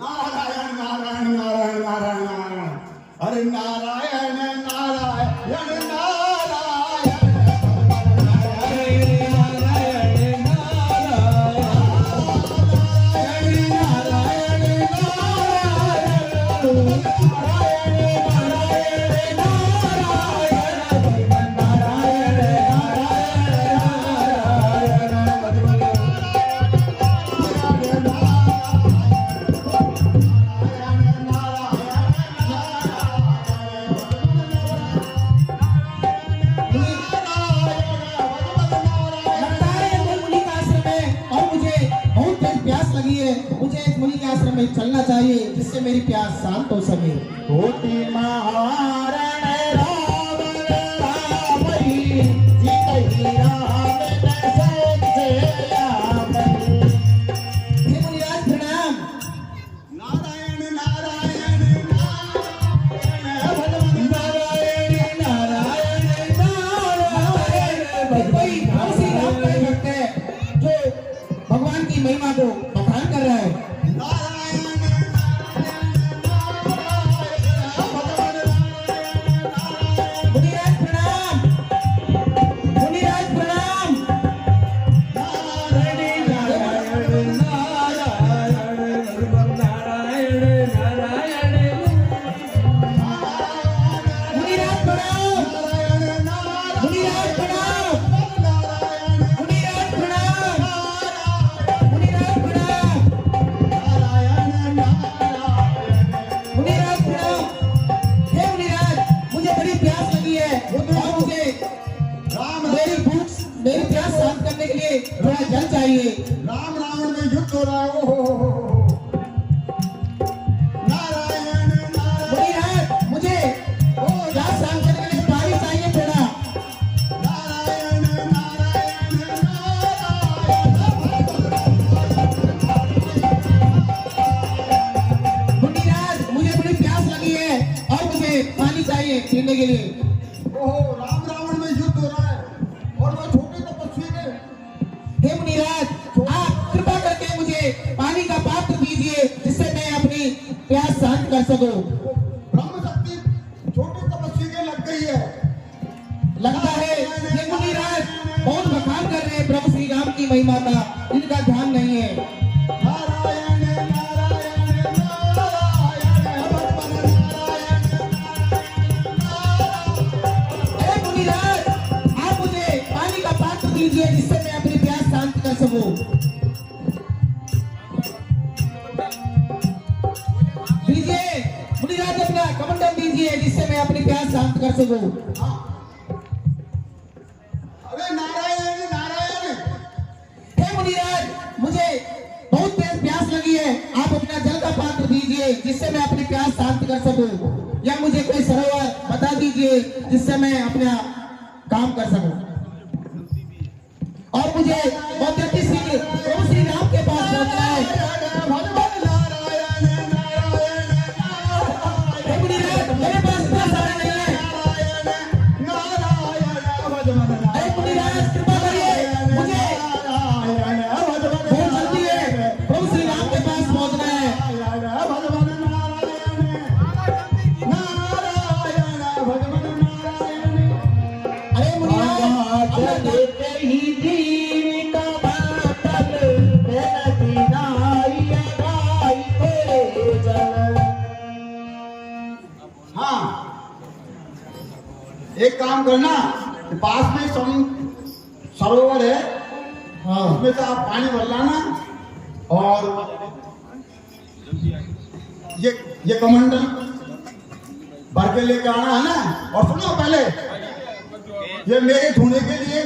नारायण नारायण नारायण नारायण नारायण अरे नारायण नारायण मुझे एक मुनि के आश्रम में चलना चाहिए जिससे मेरी प्यास शांत हो सके। कोटि महारण रावण रावई जीतहि राम से आमई। हे मुनिराज प्रणाम। नारायण नारायण नारायण नारायण नारायण कोई श्री राम का भक्त है जो भगवान की महिमा को बखान कर रहा है। मुनिराज प्रणाम, मुनिराज प्रणाम। मुनिराज प्रणाम, मुनिराज प्रणाम, मुनिराज प्रणाम, मुनिराज प्रणाम, मुनिराज प्रणाम। हे मुनिराज, मुझे बड़ी प्यास लगी है और मुझे मेरी प्यास शांत करने के लिए थोड़ा जल चाहिए। राम रावण में युद्ध हो रहा है। ओहो नारायण नारायण मुनिराज, मुझे प्यास शांत करने के लिए पानी चाहिए थोड़ा। नारायण नारायण मुनिराज, मुझे बड़ी प्यास लगी है और मुझे पानी चाहिए पीने के लिए। ओहो राम रावण में युद्ध हो रहा है और वो छोटे तपस्वी ने। हे मुनिराज, आप कृपा करके मुझे पानी का पात्र दीजिए जिससे मैं अपनी प्यास शांत कर सकूं। ब्रह्म शक्ति छोटे तपस्वी के लग गई है। लगता है ये मुनिराज बहुत बखान कर रहे हैं प्रभु श्री राम की महिमा का, इनका ध्यान नहीं है। नारायण नारायण अरे मुनिराज, आप मुझे पानी का पात्र दीजिए जिससे मैं अपनी प्यास शांत कर सकूं। दीजिए मुनिराज, अपना कमंडल दीजिए जिससे मैं अपनी प्यास शांत कर सकूं। अरे नारायण नारायण हे मुनिराज, मुझे बहुत तेज प्यास लगी है, आप अपना जल का पात्र दीजिए जिससे मैं अपनी प्यास शांत कर सकूं, या मुझे कोई सरोवर बता दीजिए जिससे मैं अपना काम कर सकूं। और मुझे बहुत जल्दी से प्रभु श्री राम के पास पहुंचना है। हे मुनिराज, मेरे पास इतना समय नहीं है। अरे मुनिराज, कृपा करिए, मुझे बहुत जल्दी है, प्रभु श्री राम के पास पहुंचना है। अरे मुनिराज, हाँ एक काम करना, पास में सरोवर है, हाँ उसमें से आप पानी भर लाना और ये कमंडल भर के लेके आना है ना। और सुनो पहले ये मेरे धोने के लिए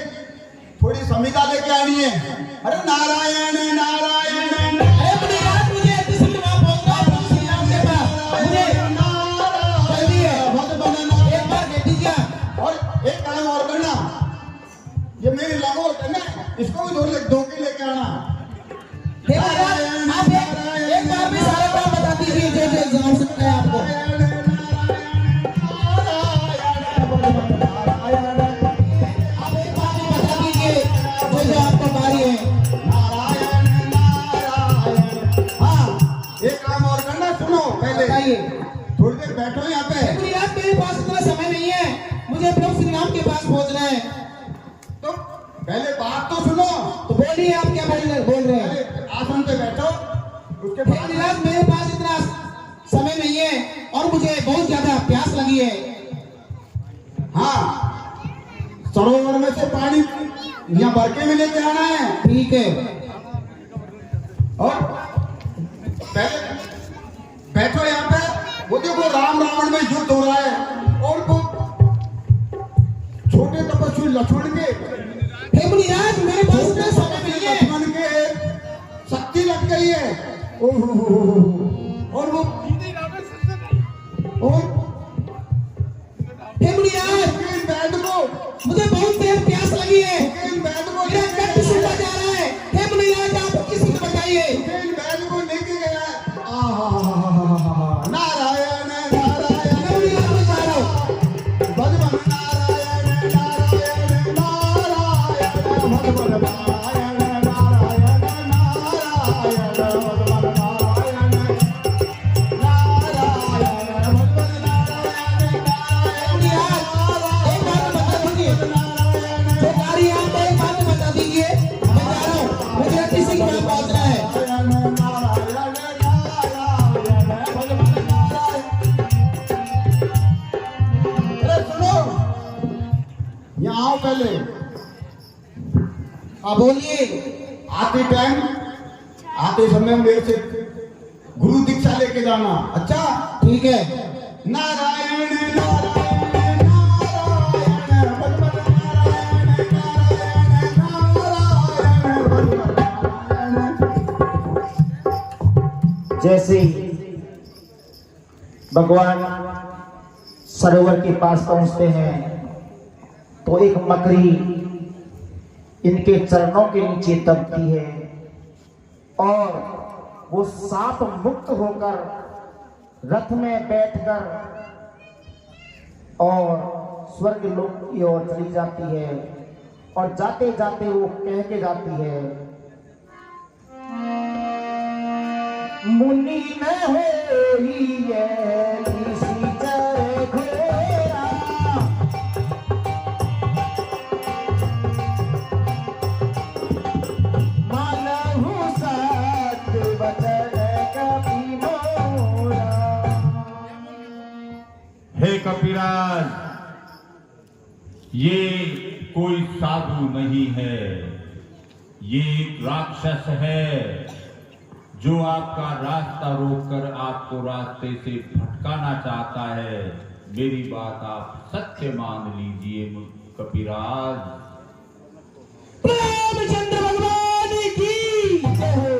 थोड़ी समिता लेके आनी है। अरे नारायण नारायण अरे मुनिराज, मुझे जल्दी वहां पहुंचना है प्रभु श्री राम के पास। मुझे जल्दी है, एक बार दे दीजिए। और एक काम और करना, ये मेरी लंगोट है ना, इसको भी धो के लेके आना। हे महाराज, आप एक बार में सारा काम बता दीजिए जो आवश्यकता है आपको। नारायण नारायण नारायण सुनिए आप क्या बोल रहे हैं। आसन पे बैठो, उसके हे मुनिराज, मेरे पास इतना समय नहीं है और मुझे बहुत ज्यादा प्यास लगी है। हाँ, सरोवर में से पानी यहाँ भर के भी लेके आना है। ठीक है। और पहले बैठो यहाँ पे। वो देखो राम रावण में युद्ध हो रहा है और वो छोटे तपस्वी लक्ष्मण के, हे मुनिराज, मेरे पास इतना समय नहीं है। लक्ष्मण के शक्ति लग गई है। ओहो, और वो और हे मुनिराज, इन बैद को मुझे बहुत देर प्यास लगी है। इन बैद को मेरा कंठ सूखा जा रहा है। हे मुनिराज, आप किसी को बताइए। इन बैद को लेके गया है। नारायण नारायण हे मुनिराज, मैं जा रहा हूँ। भगवान नारायण नारायण नारायण भगवान नारायण नारायण नारायण भगवान नारायण नारायण भगवान नारायण एक बात बता दीजिए, जो गाड़ी आता है, एक बात बता दीजिए। मैं जा रहा हूँ, मुझे किसी के पास पहुंचना है। अरे सुनो, यहाँ आओ पहले। हाँ बोलिए। आते समय मेरे से गुरु दीक्षा लेके जाना। अच्छा, ठीक है। नारायण नारायण नारायण भगवान नारायण नारायण नारायण भगवान नारायण। जैसे भगवान सरोवर के पास पहुंचते हैं तो एक मकड़ी इनके चरणों के नीचे दबती है और वो सांप मुक्त होकर रथ में बैठकर और स्वर्ग लोक की ओर चली जाती है और जाते जाते वो कह के जाती है, मुनि न होई ये किसी चर घोरा, मानहु सत्य वचन कपि मोरा। हे कपिराज, ये कोई साधु नहीं है, ये एक राक्षस है जो आपका रास्ता रोककर आपको रास्ते से भटकाना चाहता है। मेरी बात आप सत्य मान लीजिए कपिराज। रामचंद्र भगवान की जय हो।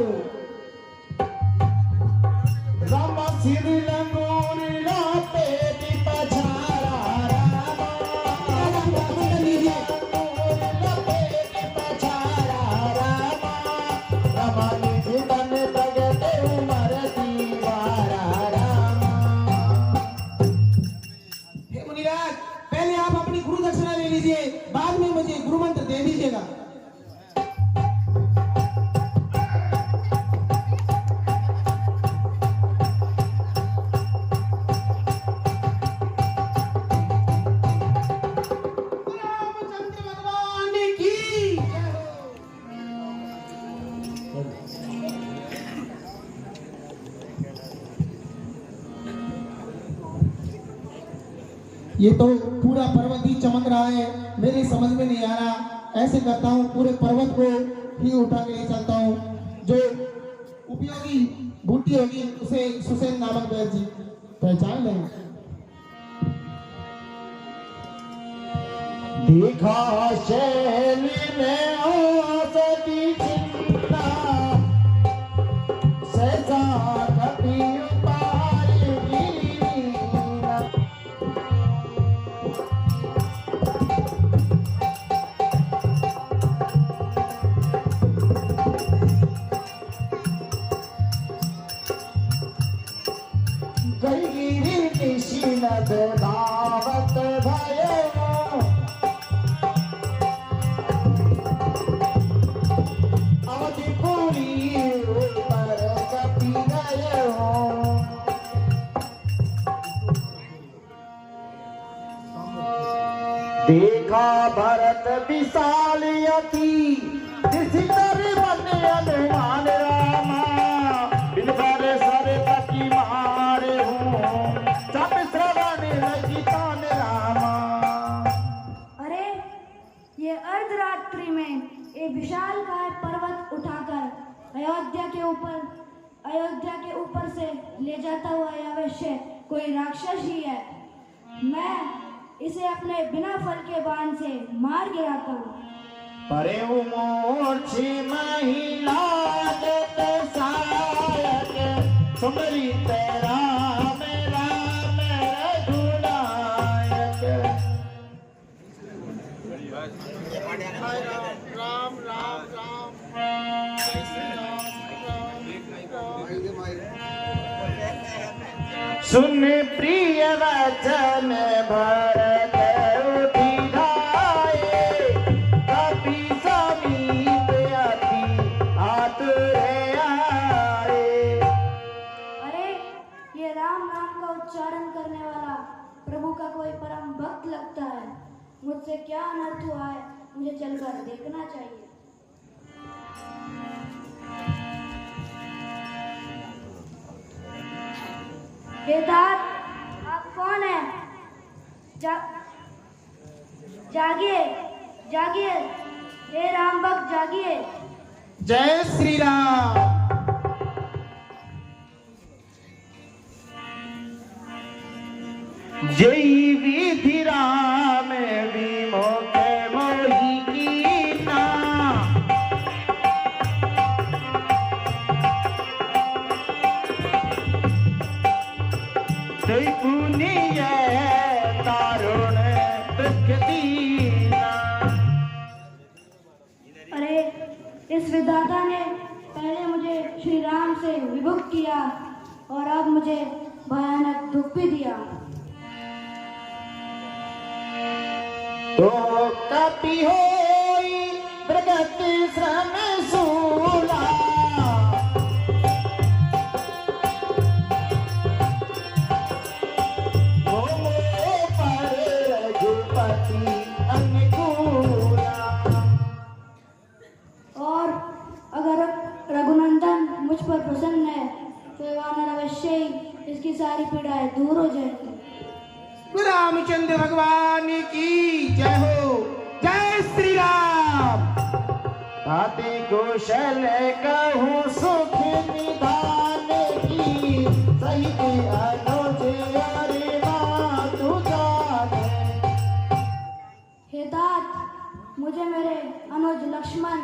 राम सिरि लंगोरी लापे पछारा, राम लीजिए। लापे पछारा, राम निज तन भगते उमर दीवारा, राम। हे मुनिराज, पहले आप अपनी गुरु दक्षिणा ले लीजिए, बाद में मुझे गुरु मंत्र दे दीजिएगा। रामचंद्र भगवान की जय हो। ये तो पूरा पर्वत ही चमक रहा है, मेरी समझ में नहीं आ रहा। ऐसे करता हूँ, पूरे पर्वत को ही उठा के ले चलता हूँ। जो उपयोगी बूटी होगी उसे सुसेन नामक वैद्य जी पहचान लें। देखा शैली में आसती चिन्ना, सहसा कपि उपाय गिरीना। गईगिरी निशिनद धावत भयो, अवधिपुरी ऊपर कपि गयो। देखा भरत विशाल अति, तिसितर हनुमान रामा बिन सारे सारे तकी मारे हूँ सब श्रवण लगी तान रामा। अरे ये अर्धरात्रि में एक विशालकाय पर्वत उठाकर अयोध्या के ऊपर से ले जाता हुआ यह अवश्य कोई राक्षस ही है। मैं इसे अपने बिना फल के बाण से मार गिराता हूँ। परे मूर्छी महिला देते सायक सुमरी तेरा मेरा मेरा गुणायक। राम राम राम सुन प्रिय वचन भरत उठिलाए कपि समीप अति आतुरे आए। अरे ये राम नाम का उच्चारण करने वाला प्रभु का कोई परम भक्त लगता है। मुझसे क्या अनर्थ हुआ है, मुझे चलकर देखना चाहिए। हे तात, आप कौन हैं? जागिए जागिए, हे राम भक्त जागिए। जय श्री राम। जय विधि राम विमोख मोहि कीना जय पुनीय तारुण दुख दीना। अरे इस विधाता ने पहले मुझे श्री राम से विमुख किया और अब मुझे भयानक दुख भी दिया। तो कपि होई प्रगति श्रम सूला पर रघुपति अनुकूला। और अगर रघुनंदन मुझ पर प्रसन्न है तो ये वानर अवश्य ही इसकी सारी पीड़ाएं दूर हो जाएंगी। रामचंद्र भगवान की जय हो। जय श्री राम। आदि कौशल कहूँ सुख निधान की सही अनुज अरे मातु जाने। हे तात, मुझे मेरे अनुज लक्ष्मण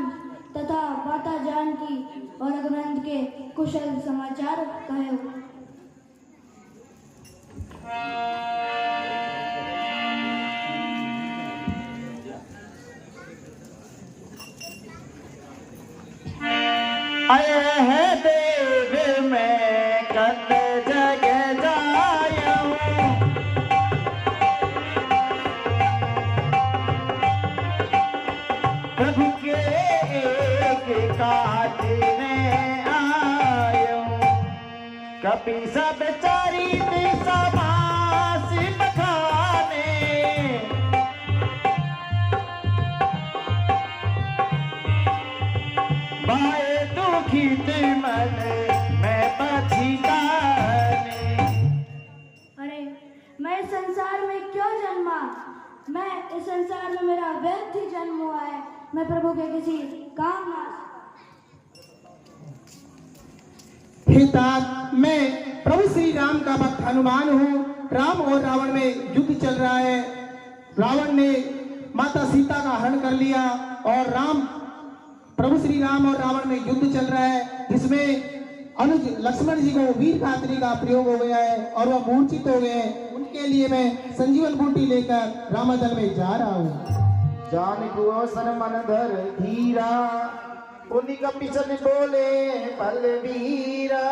तथा माता जानकी और रघुनंद के कुशल समाचार कहे। आए है देव में कंद जग जायूं प्रभु के एक काज में आयूं कपि सब चरित समास बखाने बाए दुखित मन मैं पछताने। अरे मैं इस संसार में क्यों जन्मा? मैं इस संसार में मेरा व्यर्थ ही जन्म हुआ है। मैं प्रभु के किसी काम ना। हितात, मैं प्रभु श्री राम का भक्त हनुमान हूँ। राम और रावण में युद्ध चल रहा है। रावण ने माता सीता का हरण कर लिया और प्रभु श्री राम और रावण में युद्ध चल रहा है, जिसमें अनुज लक्ष्मण जी को वीर घातरी का प्रयोग हो गया है और वह मूर्छित हो गए हैं। उनके लिए मैं संजीवन बूटी लेकर रामादल में जा रहा हूँ। जान को सन मन धर धीरा उन्हीं का पिछले बोले बलवीरा।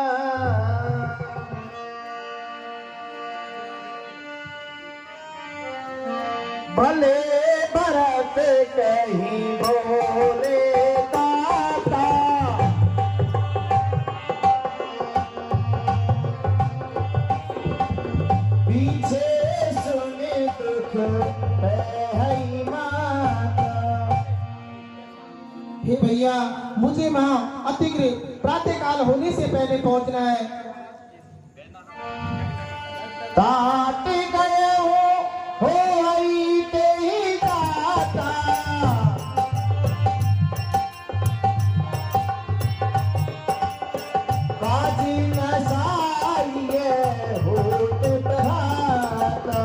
भले भरत कहीं बोले ताता पीछे सुने दुख है माता। हे भैया, मुझे वहाँ अतिग्र प्रातःकाल होने से पहले पहुँचना है। तात गए हो आई ते ही दाता, काजी नसाइए होते प्रभाता।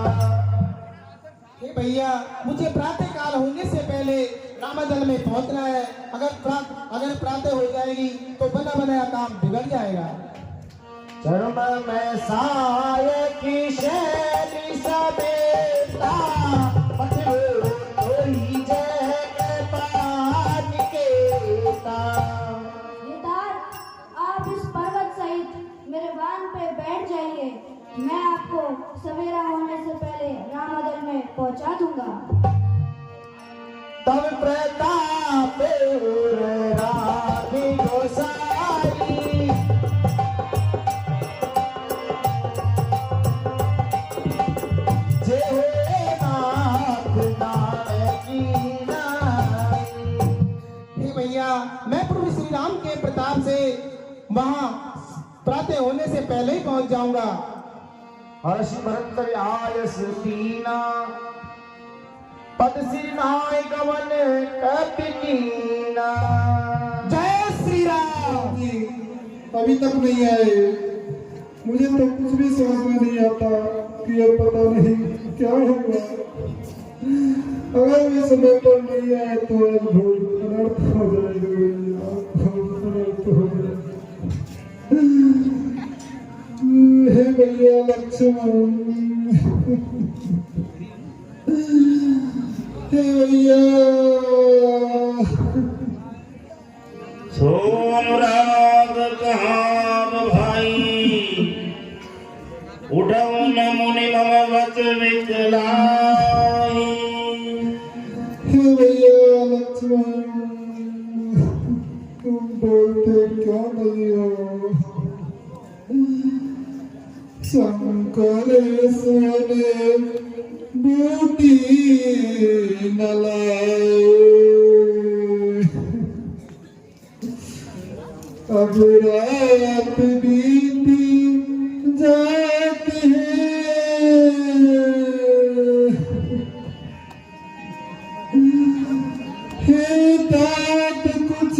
हे भैया, मुझे प्रातःकाल होने से पहले रामादल में पहुंचना है। अगर प्रातः हो जाएगी तो बना बनाया काम बिगड़ जाएगा। चर्म में साय की शैली समेता, कोई जय के पान केता। नेतार, आप इस पर्वत सहित मेरे वाहन पे बैठ जाइए। मैं आपको सवेरा होने से पहले रामादल में पहुंचा दूंगा। तब प्रताप राखी गोसाई, जे नाथ नाम की नाई। हे भैया, मैं प्रभु श्री राम के प्रताप से वहाँ प्रातः होने से पहले ही पहुंच जाऊंगा। हर्ष भरत आयस तीना, पद श्री नाय गवन कपिनीना। जय श्री राम। जी, अभी तक नहीं आए। मुझे तो कुछ भी समझ में नहीं आता कि अब पता नहीं क्या होगा। अगर वे समय पर नहीं आए तो बहुत अनर्थ हो जाएगा, बहुत अनर्थ हो जाएगा। हे भैया लक्ष्मण, हे भैया। सोमराग कहाँ भाई, उठऊ न मुनि मम वच विचलाई। हे भैया लक्ष्मण, तुम बोलते क्यों नहीं हो? शंकर सोने बूटी न लाए, अब रात बीती जाती है। हे तात कुछ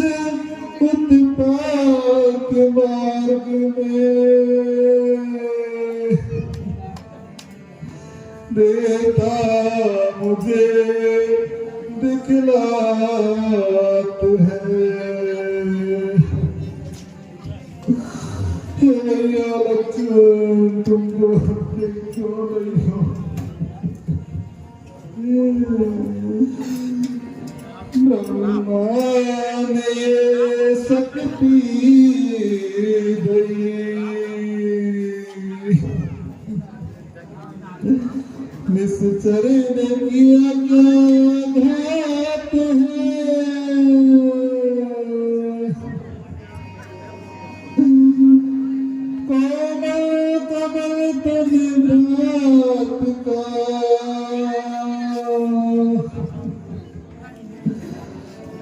उत्पात मार्ग में, देता मुझे दिखलात है। हे भैया लक्ष्मण, तुमको क्यों नहीं हो? ब्रह्मा ने शक्ति दी, निश्चर ने किया क्या घात है। कोमल कमल तज रात का,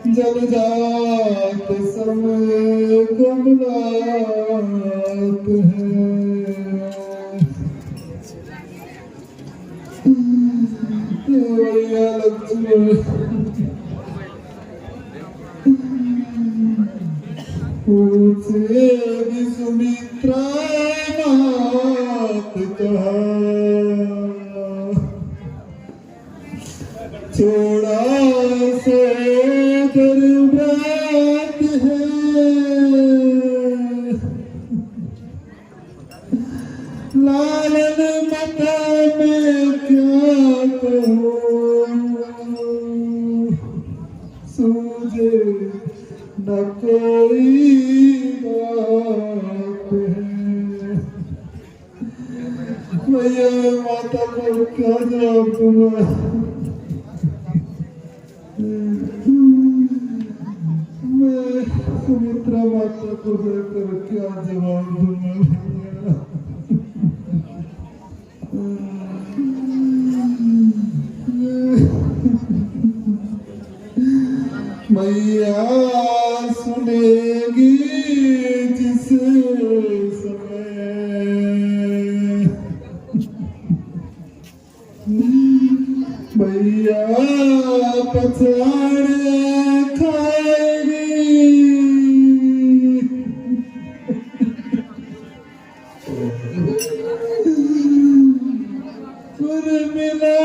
जल जात समय कमलात है। भैया लक्ष्मण, पूछेगी सुमित्रा मात कहा, छोड़ा से दरबात है। लालन मता में क्या कहूँ, सूझे न कोई बात है। भैया माता को क्या जवाब दूंगा? मैं सुमित्रा माता को जाकर क्या जवाब दूंगा भैया? मैया सुनेगी जिस समय मैया पछाड़ खाएगी मिला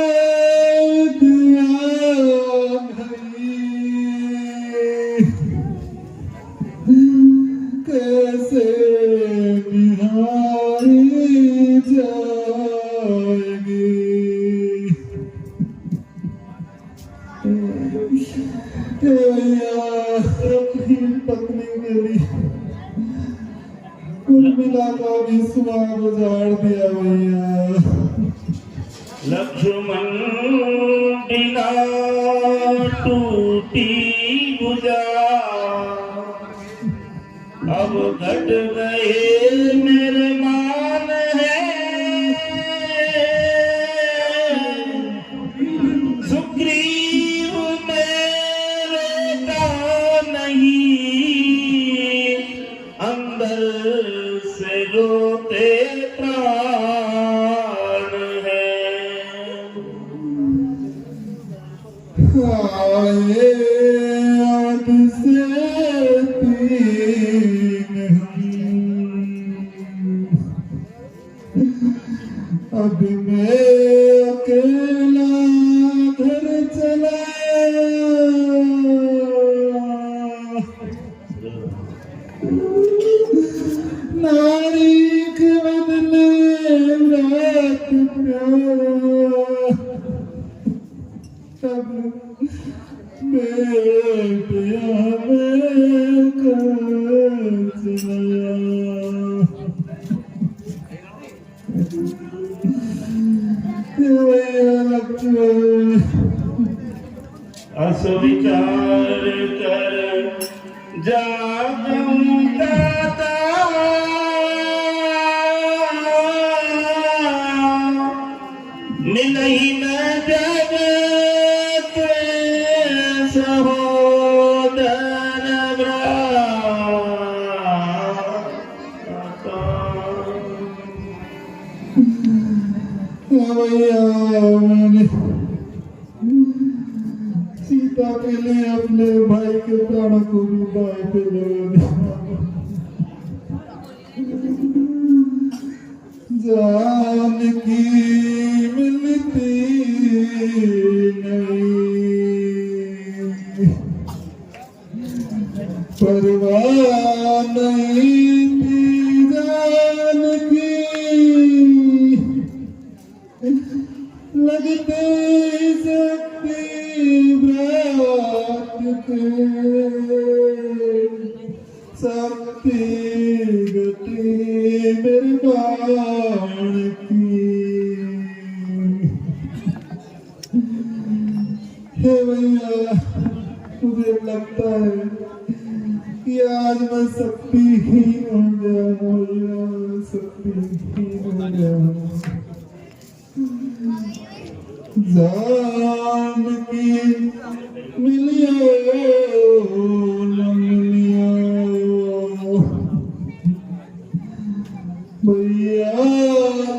कैसे बिहारी जाएगी अपनी पत्नी के लिए उर्मिला का भी सुबह गुजार दिया भैया लक्ष्मण बिना टूटी भुजा अब घट गए मेरे मान है सुग्रीव मेरे का नहीं अंदर से रोते प्राण है आए आज से अब मैं अकेला घर चला नारी के बदले रात प्यारा तब बेटिया में चला असविचार कर जागूंगा मिलही न जगत सहोदर मैंने सीता के लिए अपने भाई के प्राणों को भी दाएं पे लगा दिया जानकी मिलती नहीं परवाह नहीं थी जानकी लगते शक्ति व्रत के शक्ति गति मेरे बाण की हे भैया मुझे लगता है कि आज मैं शक्तिहीन हो गया हूँ शक्तिहीन हो गया हूँ जानकी मिलियो न मिलियो भैया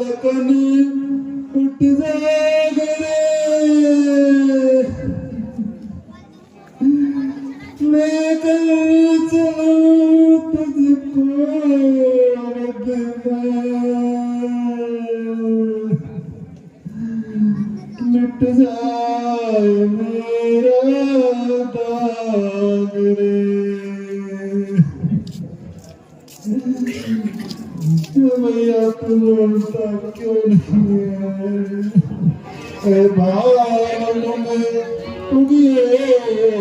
लखन उठ जाग रे लेकर चलूं तुझको मिट जाए मेरा दाग रे भैया तू रोता क्यों नहीं है बालों में उगिए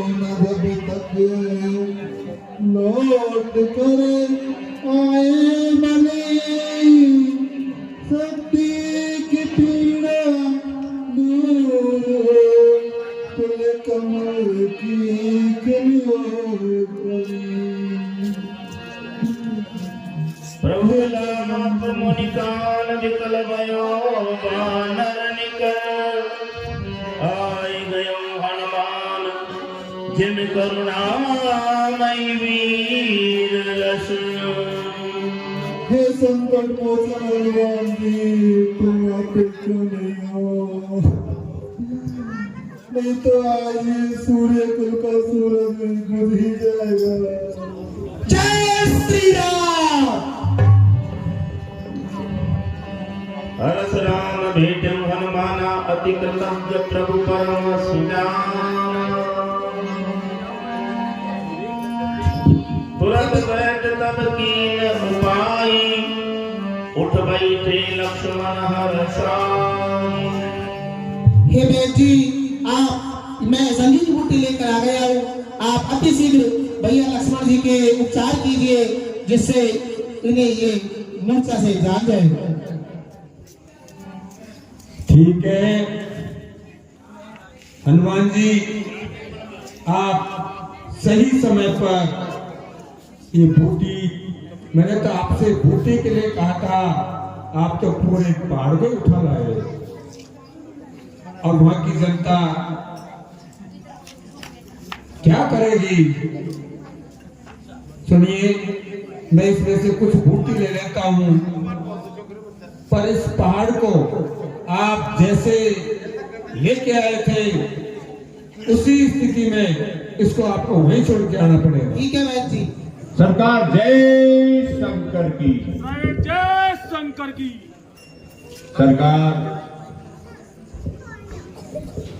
न जब तक लौट कर आए मनी शक्ति की पीड़ा तुल कमल की प्रभुलाप मुनिकान विकल भयो वानर निकर आय गयो हनुमान जिन करुणामय वीर रसन। हे संकट मोचन हनुमान जी, तुम यहाँ पे क्यों नहीं हो? नहीं तो आज ये सूर्य कुल का सूरज बुझ ही जाएगा। जय श्री राम। हरस राम भेटम हनुमाना, अति कृतज्ञ प्रभु परम सुजाना। तुरंत बैठ तब कीन उपाय, उठ बैठे लक्ष्मण हर्षाई। हे बेट जी, आप मैं संगीत बूटी लेकर आ गया हूँ। आप अति शीघ्र भैया लक्ष्मण जी के उपचार कीजिए, जिससे इन्हें ये मूर्छा से जान जाए। ठीक है हनुमान जी, आप सही समय पर ये बूटी, मैंने तो आपसे बूटी के लिए कहा था, आप तो पूरे पहाड़ को उठा लाए। और वहां की जनता क्या करेगी? सुनिए, मैं इसमें से कुछ बूटी ले लेता हूं, पर इस पहाड़ को आप जैसे लेके आए थे उसी स्थिति में इसको आपको वहीं छोड़ के आना पड़ेगा। ठीक है वैद्य जी। सरकार जय शंकर की। जय शंकर की। सरकार,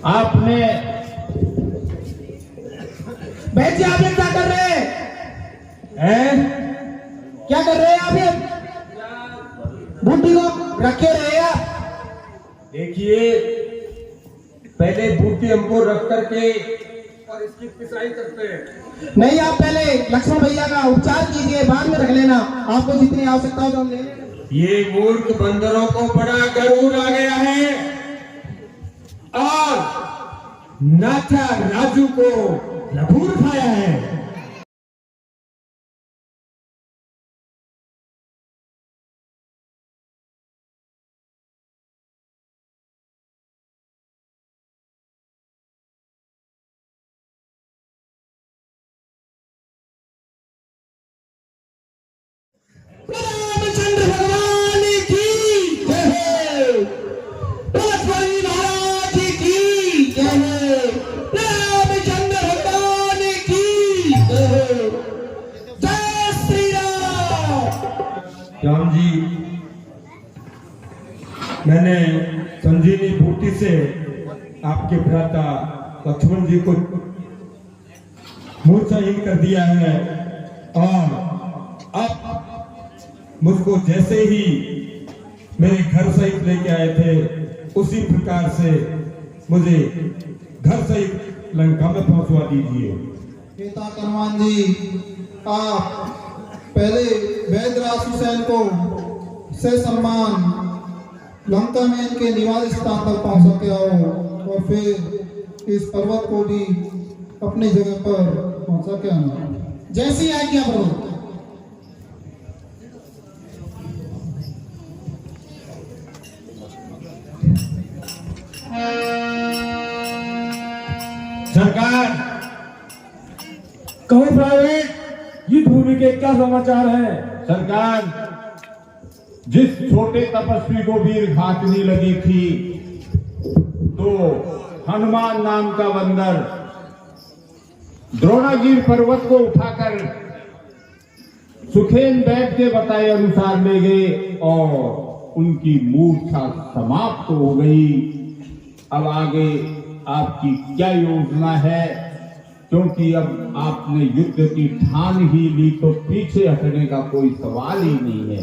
आपने वैद्य जी, आप ये क्या कर रहे हैं? क्या कर रहे हैं आप? ये बूटी को रखे रहे आप? देखिए, पहले बूटी हमको रख करके और इसकी पिसाई करते हैं। नहीं, आप पहले लक्ष्मण भैया का उपचार कीजिए, बाद में रख लेना। आपको जितनी आवश्यकता हो तो हम ले लेंगे। ये मूर्ख बंदरों को बड़ा गरूर आ गया है और नाथा राजू को लभूर खाया है। रामचंद्र भगवान की जय हो। पृथ्वी महाराज की जय हो। रामचंद्र भगवान की जय हो। जय श्री राम। राम जी, मैंने संजीवनी बूटी से आपके भ्राता लक्ष्मण जी को मूर्छाहीन कर दिया है और अब मुझको जैसे ही मेरे घर सहित लेके आए थे उसी प्रकार से मुझे घर सहित लंका में पहुंचवा दीजिए। पिता हनुमान जी, आप पहले वैद्यराज हुसैन को से सम्मान लंका में इनके निवास स्थान तक पहुंचा के आओ और फिर इस पर्वत को भी अपनी जगह पर पहुंचा के आना। जैसी आज्ञा प्रभु। सरकार, कहो प्राइवेट, युद्ध भूमि के क्या समाचार हैं? सरकार, जिस छोटे तपस्वी को वीर घातनी लगी थी, तो हनुमान नाम का बंदर द्रोणागिर पर्वत को उठाकर सुखेन बैठ के बताए अनुसार ले गए और उनकी मूर्छा समाप्त हो गई। अब आगे आपकी क्या योजना है? क्योंकि अब आपने युद्ध की ठान ही ली तो पीछे हटने का कोई सवाल ही नहीं है।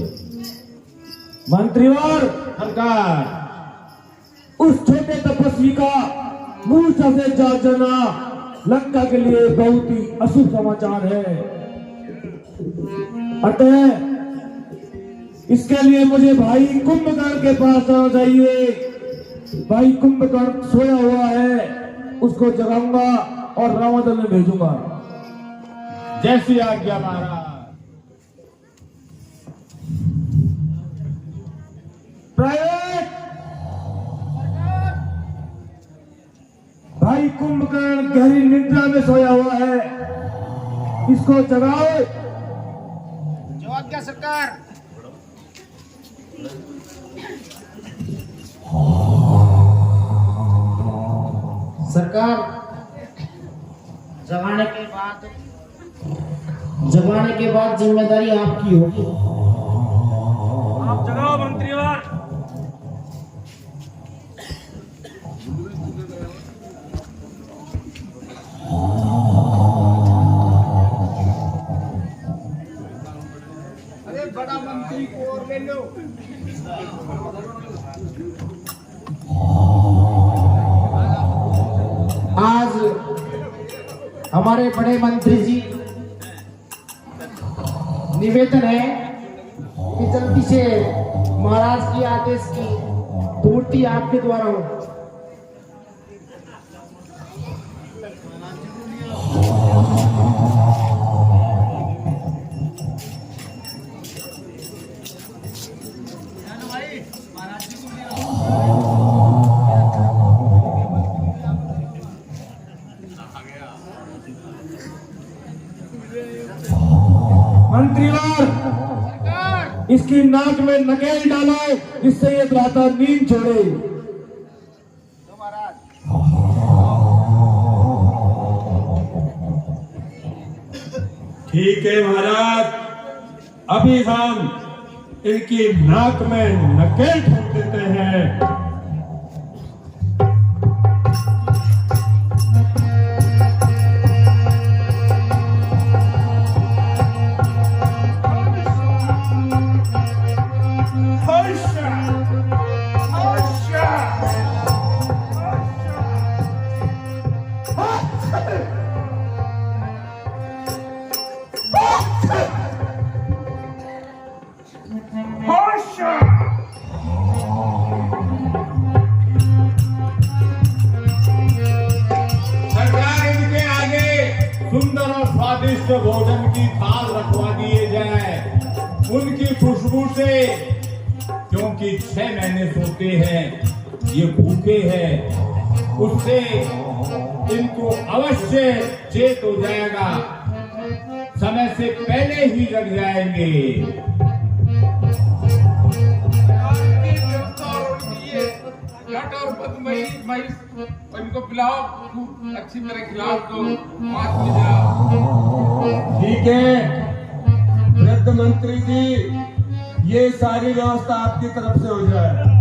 मंत्रीवर, सरकार, उस छोटे तपस्वी का मूर्छा से जाग जाना लंका के लिए बहुत ही अशुभ समाचार है। अतः इसके लिए मुझे भाई कुंभकर्ण के पास जाना चाहिए। भाई कुंभकर्ण सोया हुआ है, उसको जगाऊंगा और रावण दल में भेजूंगा। जैसी आज्ञा महाराज। प्राइवेट, भाई भाई कुंभकर्ण गहरी निद्रा में सोया हुआ है, इसको जगाओ। जो आज्ञा सरकार। सरकार, जगाने के बाद जिम्मेदारी आपकी होगी। आप जगाओ मंत्रीवार। अरे बड़ा मंत्री को और ले लो। आज हमारे बड़े मंत्री जी निवेदन है कि जल्दी से महाराज के आदेश की पूर्ति आपके द्वारा हो। मंत्रीवार, इसकी नाक में नकेल डालो, जिससे ये दुराता नींद छोड़े। ठीक है महाराज, अभी हम इनकी नाक में नकेल ठोक देते हैं। सुंदर और स्वादिष्ट भोजन की थाल रखवा दिए जाए उनकी खुशबू से, क्योंकि 6 महीने सोते हैं, ये भूखे हैं, उससे इनको अवश्य चेत हो जाएगा, समय से पहले ही लग जाएंगे। इनको पिलाओ, अच्छी तरह खिलाओ, तो ठीक है वृद्ध मंत्री जी, ये सारी व्यवस्था आपकी तरफ से हो जाए।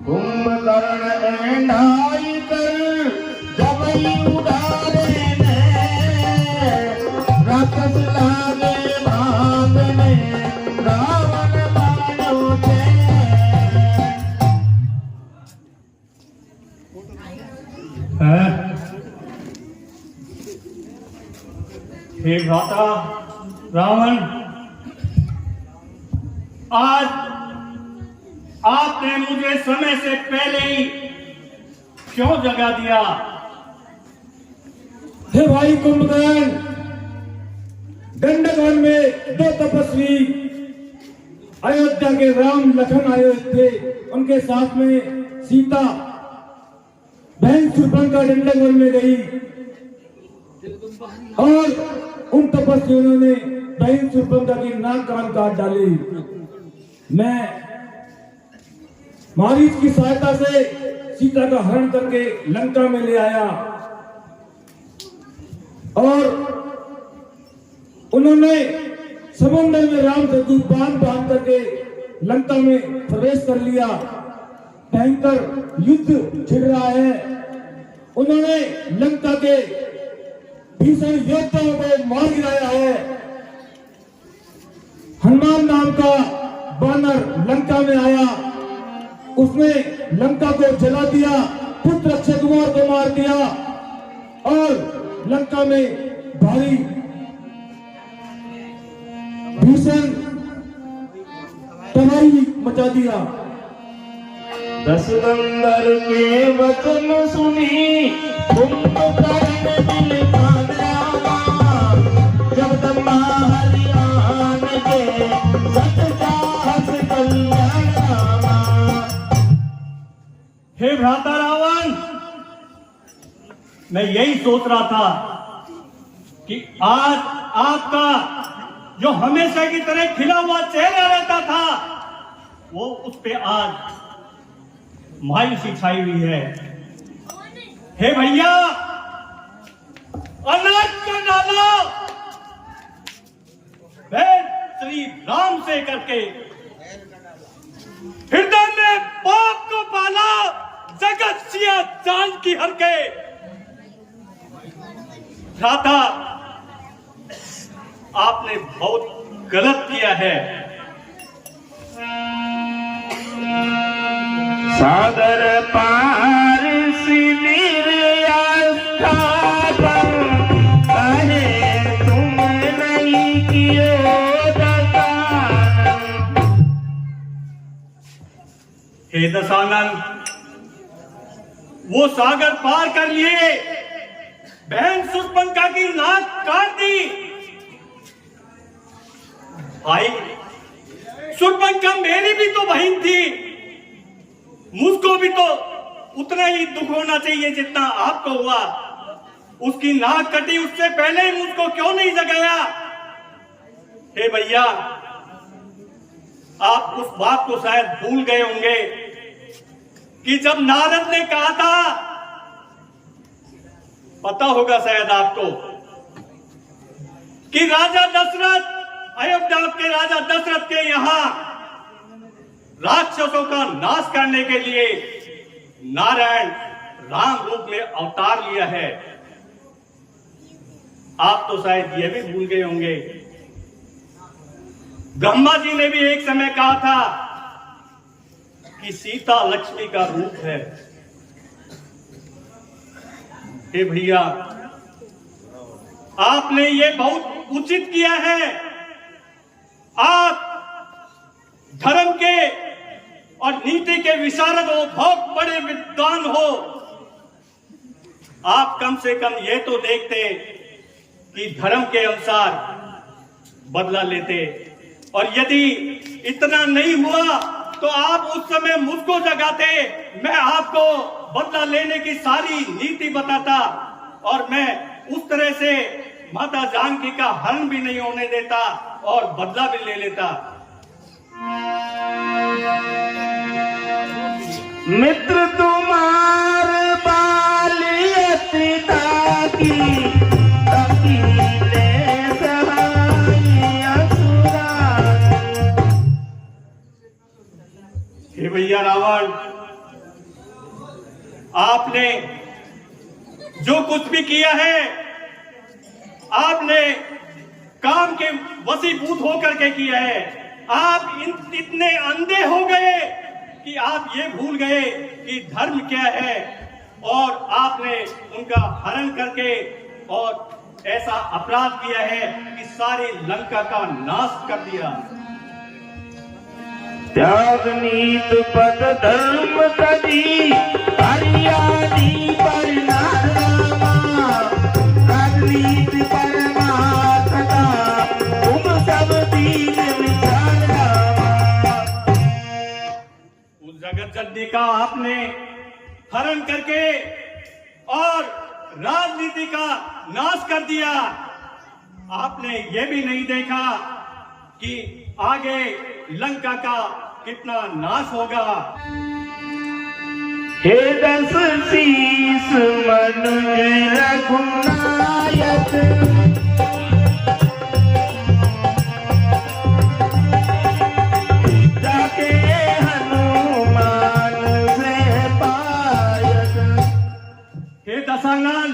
कुंभकर्ण एंढाई कर जबई उड़ारे में, राक्षस लागे भागने रावण मानो चैन। हे भ्राता रावण, आज आपने मुझे समय से पहले ही क्यों जगा दिया? हे भाई कुंभकर्ण, दंडक वन में 2 तपस्वी अयोध्या के राम लखन आए थे, उनके साथ में सीता बहन शूर्पणखा दंडक वन में गई और उन तपस्वियों ने बहन शूर्पणखा की नाक कान काट डाली। मैं मारीच की सहायता से सीता का हरण करके लंका में ले आया और उन्होंने समुद्र में राम सेतु बांध करके लंका में प्रवेश कर लिया। भयंकर युद्ध छिड़ रहा है। उन्होंने लंका के भीषण योद्धाओं को मार गिराया है हनुमान नाम का बानर लंका में आया, उसने लंका को जला दिया, पुत्र अक्षय कुमार को मार दिया और लंका में भारी भीषण तबाही मचा दिया। दशदंदर के वचन सुनी कुंभकर्ण दिल कान रामा, जगदम्बा हरियाण के सत चाहत कल्याण रामा। हे भ्राता रावण, मैं यही सोच रहा था कि आज आपका जो हमेशा की तरह खिला हुआ चेहरा रहता था, वो उस पे आज मायूसी छाई हुई है। हे भैया, अनाज का डालो वैर श्री राम से करके, हृदय में पाप को पाला, जगत सिया जान की हर के। भ्राता, आपने बहुत गलत किया है। सागर पार सिर कहे तुम नहीं कियो दशानन। हे दशानन, वो सागर पार कर लिए, बहन शूर्पणखा की नाक काट दी। भाई, शूर्पणखा मेरी भी तो बहन थी, मुझको भी तो उतना ही दुख होना चाहिए जितना आपको हुआ। उसकी नाक कटी, उससे पहले ही मुझको क्यों नहीं जगाया? हे भैया, आप उस बात को शायद भूल गए होंगे कि जब नारद ने कहा था, पता होगा शायद आपको, कि राजा दशरथ, अयोध्या के राजा दशरथ के यहां राक्षसों का नाश करने के लिए नारायण राम रूप में अवतार लिया है। आप तो शायद यह भी भूल गए होंगे, ब्रह्मा जी ने भी एक समय कहा था कि सीता लक्ष्मी का रूप है। हे भैया, आपने ये बहुत उचित किया है। आप धर्म के और नीति के विशारद हो, बहुत बड़े विद्वान हो। आप कम से कम ये तो देखते कि धर्म के अनुसार बदला लेते, और यदि इतना नहीं हुआ तो आप उस समय मुझको जगाते, मैं आपको बदला लेने की सारी नीति बताता, और मैं उस तरह से माता जानकी का हरण भी नहीं होने देता और बदला भी ले लेता। मित्र तुम्हार बालियता की तकीले सहाय असुरा। हे भैया रावण, आपने जो कुछ भी किया है, आपने काम के वशीभूत होकर के किया है। आप इतने अंधे हो गए कि आप ये भूल गए कि धर्म क्या है, और आपने उनका हरण करके और ऐसा अपराध किया है कि सारी लंका का नाश कर दिया। त्याग नीत पद धर्म तजी हरियाली पर नारामा, नीत परमात्मा तुम सब दीन विचार रामा। उस जगत जननी का आपने हरण करके और राजनीति का नाश कर दिया। आपने ये भी नहीं देखा कि आगे लंका का कितना नाश होगा। हे दस शीस मनुज रघुनायक, जाके हनुमान से पायक। हे दशानन,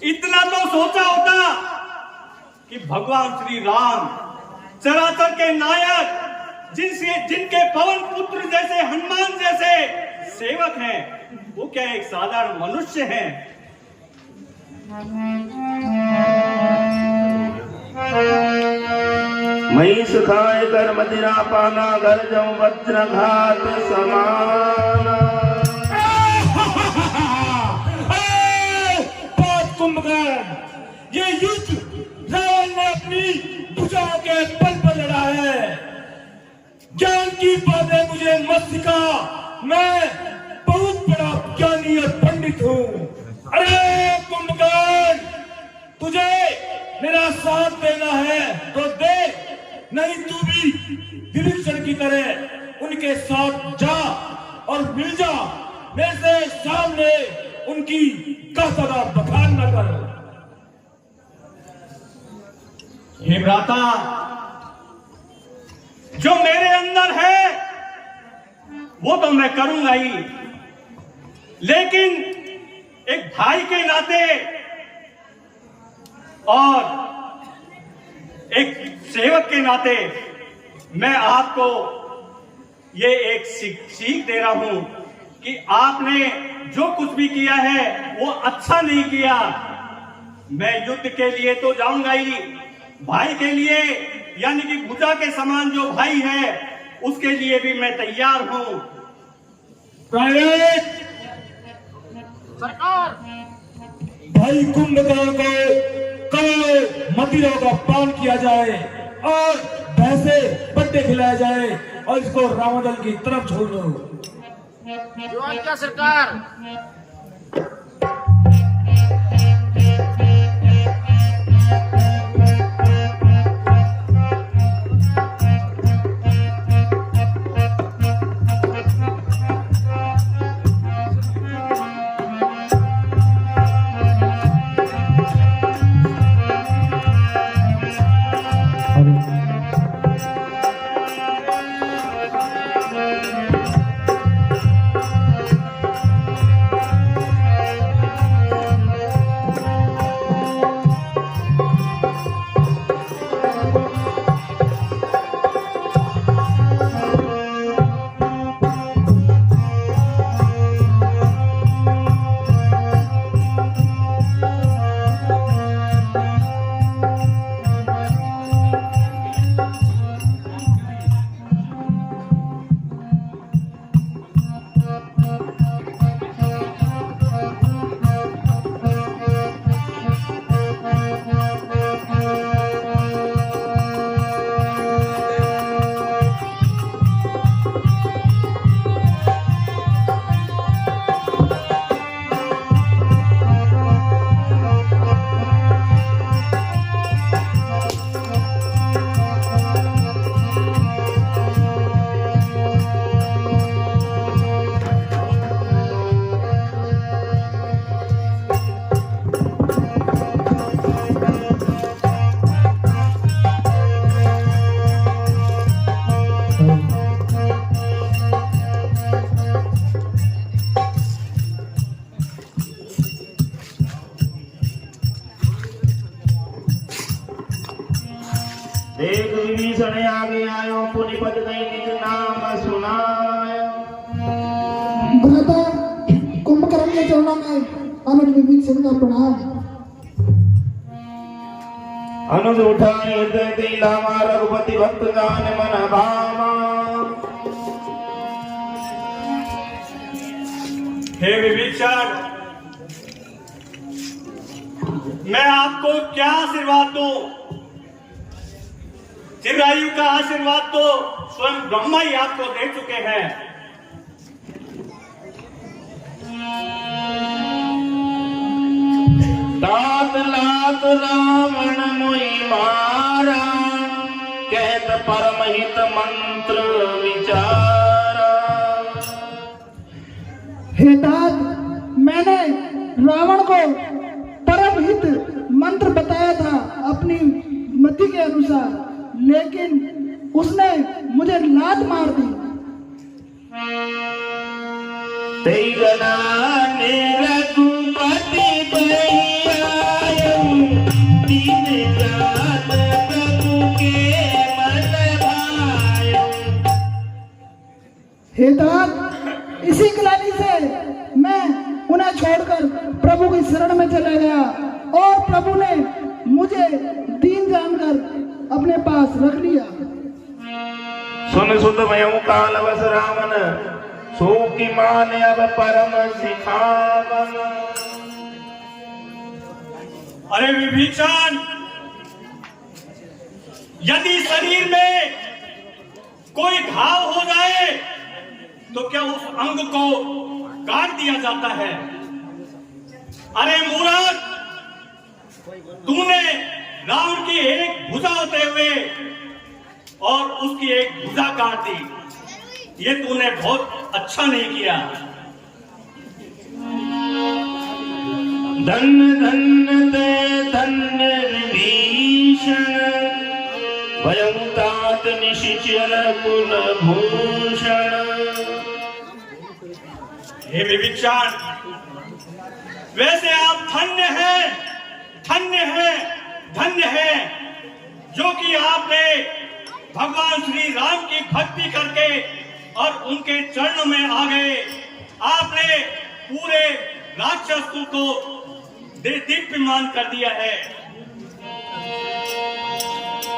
इतना तो सोचा होता कि भगवान श्री राम चराचर के नायक, जिनके पवन पुत्र जैसे हनुमान जैसे सेवक हैं, वो क्या एक साधारण मनुष्य हैं? महिष खाए कर मदिरा पाना, घर जाऊं वज्रघात समान। कुंभकर्ण, ये युद्ध रावण ने अपनी भुजाओं के बल पर लड़ा है। ज्ञान की बातें मुझे मत सिखा, मैं बहुत बड़ा ज्ञानी और पंडित हूँ। अरे कुंभकर्ण, तुझे मेरा साथ देना है तो दे, नहीं तू भी विभीषण की तरह उनके साथ जा और मिल जा। मेरे से सामने उनकी कहता बखान न कर। हे भ्राता, जो मेरे अंदर है वो तो मैं करूंगा ही, लेकिन एक भाई के नाते और एक सेवक के नाते मैं आपको ये एक सीख दे रहा हूं कि आपने जो कुछ भी किया है वो अच्छा नहीं किया। मैं युद्ध के लिए तो जाऊंगा ही, भाई के लिए यानी कि भुजा के समान जो भाई है उसके लिए भी मैं तैयार हूं। सरकार, भाई कुंभकर्ण को कल मदिरा का पान किया जाए और भैंसे पट्टे खिलाए जाए और इसको रावण की तरफ छोड़ दो। जो आज्ञा सरकार। देख विभीषण आगे आयो, पुनिपत कहीं निज नाम सुनायो। भ्राता, कुंभकर्ण के चरणों में अनुज विभीषण का प्रणाम। अनुज उठाए हृदय दिलावा, रघुपति भक्त जान मन भावा। हे विभीषण, मैं आपको क्या आशीर्वाद दूं? चिरायु का आशीर्वाद तो स्वयं ब्रह्मा ही आपको दे चुके हैं। दात लात रावण मोहि मारा, कहत परमहित मंत्र विचारा। हे तात, मैंने रावण को परम हित मंत्र बताया था अपनी मति के अनुसार, लेकिन उसने मुझे लात मार दी। रघुपति बलियायो, दीन जात प्रभु के मन हे तात, इसी ग्लानि से मैं उन्हें छोड़कर प्रभु की शरण में चला गया और प्रभु ने मुझे दीन जानकर अपने पास रख लिया। सुन सुध मयऊ काल बस रावण, सो की मान अब परम सिखावन। अरे विभीषण, यदि शरीर में कोई घाव हो जाए तो क्या उस अंग को काट दिया जाता है? अरे मूर्ख, तूने रावण की एक भुजा होते हुए और उसकी एक भुजा काट दी। ये तूने बहुत अच्छा नहीं किया। धन्य धन्य ते धन्य विभीषण, वयं तात निशिचर कुलभूषण। हे विभीषण, वैसे आप धन्य हैं, धन्य हैं, धन्य हैं, जो कि आपने भगवान श्री राम की भक्ति करके और उनके चरणों में आ गए। आपने पूरे राक्षस कुल को दीप्यमान कर दिया है।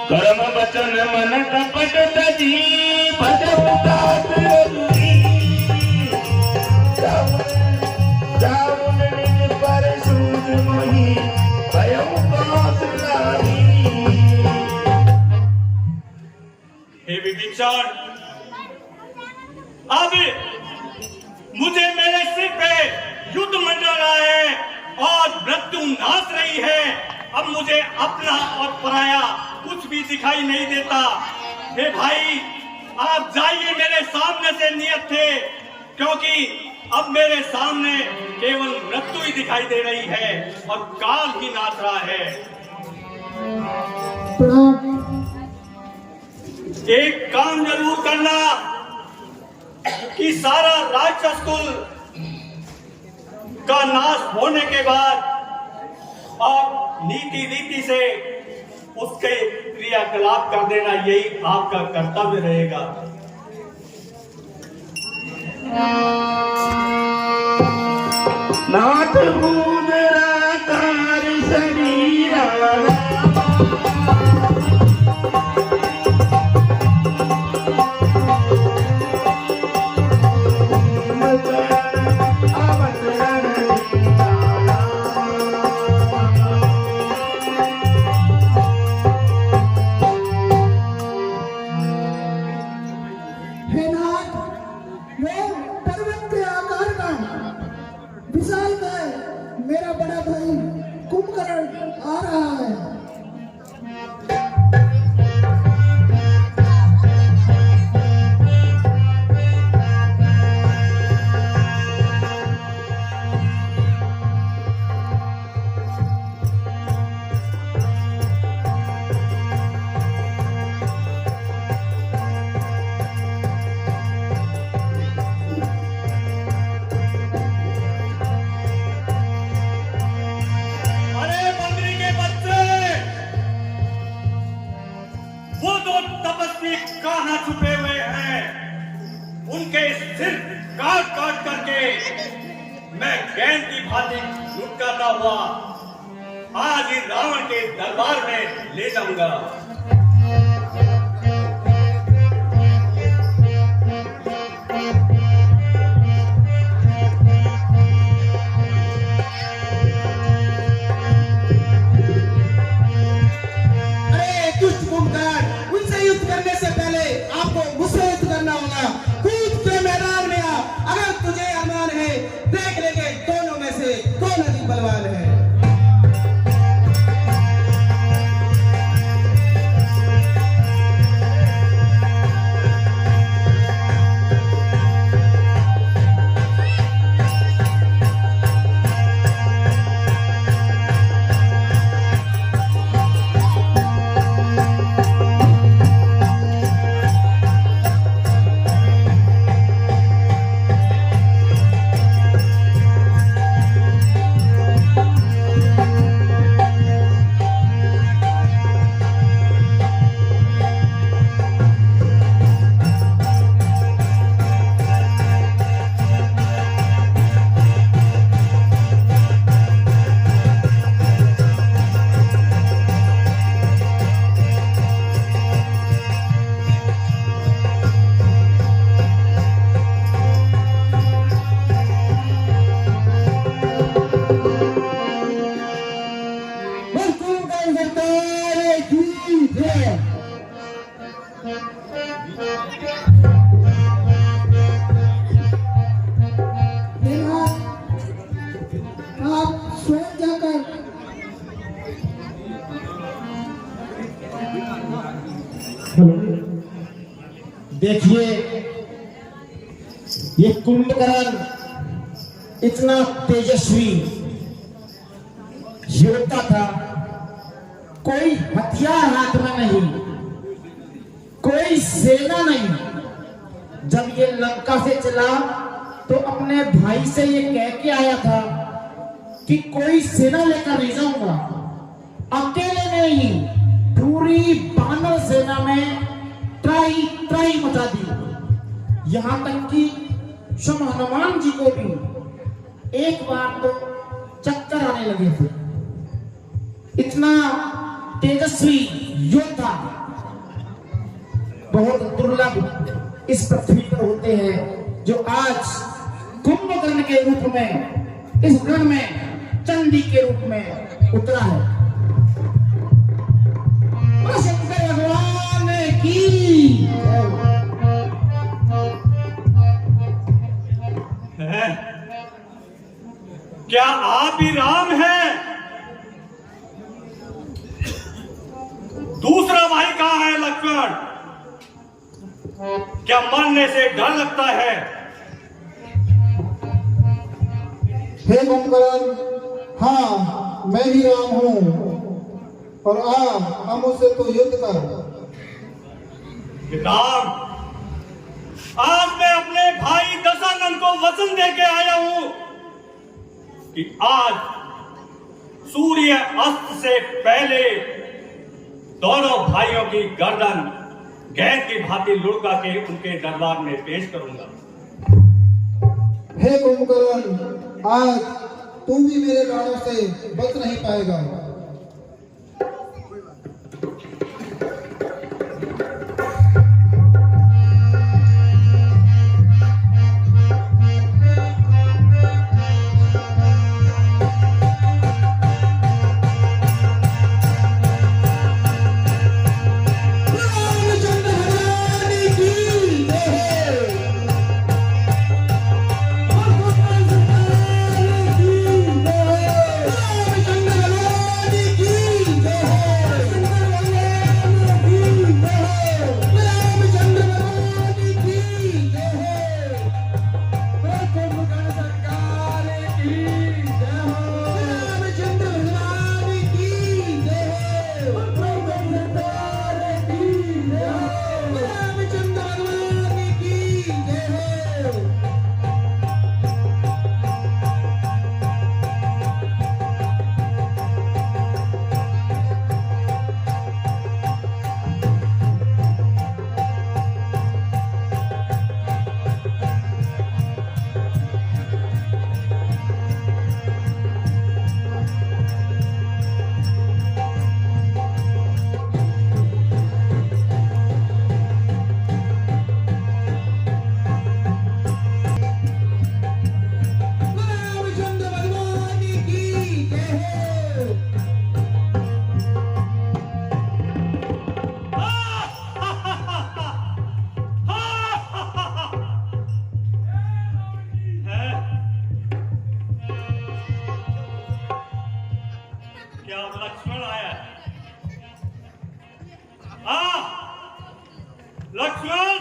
कर्म वचन मन कपट तजी, भजत तात रघुरी। जाऊन निज पर सूझ मोहि, भयउ पास लागी। हे विभीषण, अब मुझे मेरे सिर पे युद्ध मंडरा रहा है और मृत्यु नाच रही है। अब मुझे अपना और पराया कुछ भी दिखाई नहीं देता। हे भाई, आप जाइए, मेरे सामने से नियत थे, क्योंकि अब मेरे सामने केवल मृत्यु ही दिखाई दे रही है और काल ही नाच रहा है। एक काम जरूर करना कि सारा राक्षस कुल का नाश होने के बाद और नीति रीति से उसके क्रियाकलाप कर देना, यही आपका कर्तव्य रहेगा। नाथ भूदरा कार शरीरा, मेरा बड़ा भाई कुंभकर्ण आ रहा है। कहां छुपे हुए हैं, उनके सिर काट काट करके मैं गेंद की भांति लुटकाता हुआ आज ही रावण के दरबार में ले जाऊंगा। आपको मुझसे युद्ध करना होगा। कूद के मैदान में आ, अगर तुझे अरमान है देख लेंगे दोनों में से कौन अधिक बलवान है। आप स्वयं जाकर देखिए, ये कुंभकर्ण इतना तेजस्वी योद्धा था, कोई हथियार हाथ में नहीं, कोई सेना नहीं। जब ये लंका से चला तो अपने भाई से ये कह के आया था कि कोई सेना लेकर नहीं जाऊंगा, अकेले नहीं, पूरी बानर सेना में त्राई त्राई मचा दी। यहां तक कि स्वयं हनुमान जी को भी एक बार तो चक्कर आने लगे थे। इतना तेजस्वी योद्धा बहुत दुर्लभ इस पृथ्वी पर होते हैं, जो आज कुंभकर्ण के रूप में इस रण में चंडी के रूप में उतरा है। शंकर भगवान की है? क्या आप ही राम हैं? दूसरा भाई कहाँ है लक्ष्मण? क्या मरने से डर लगता है? हे कुंभकर्ण, हाँ मैं ही राम हूँ, और हम उससे तो युद्ध कर। राम, आज मैं अपने भाई दशानंद को वचन दे के आया हूं कि आज सूर्य अस्त से पहले दोनों भाइयों की गर्दन गेंद की भांति लुढ़का के उनके दरबार में पेश करूंगा। हे कुंभकर्ण, आज तू भी मेरे बाणों से बच नहीं पाएगा। लक्ष्मण,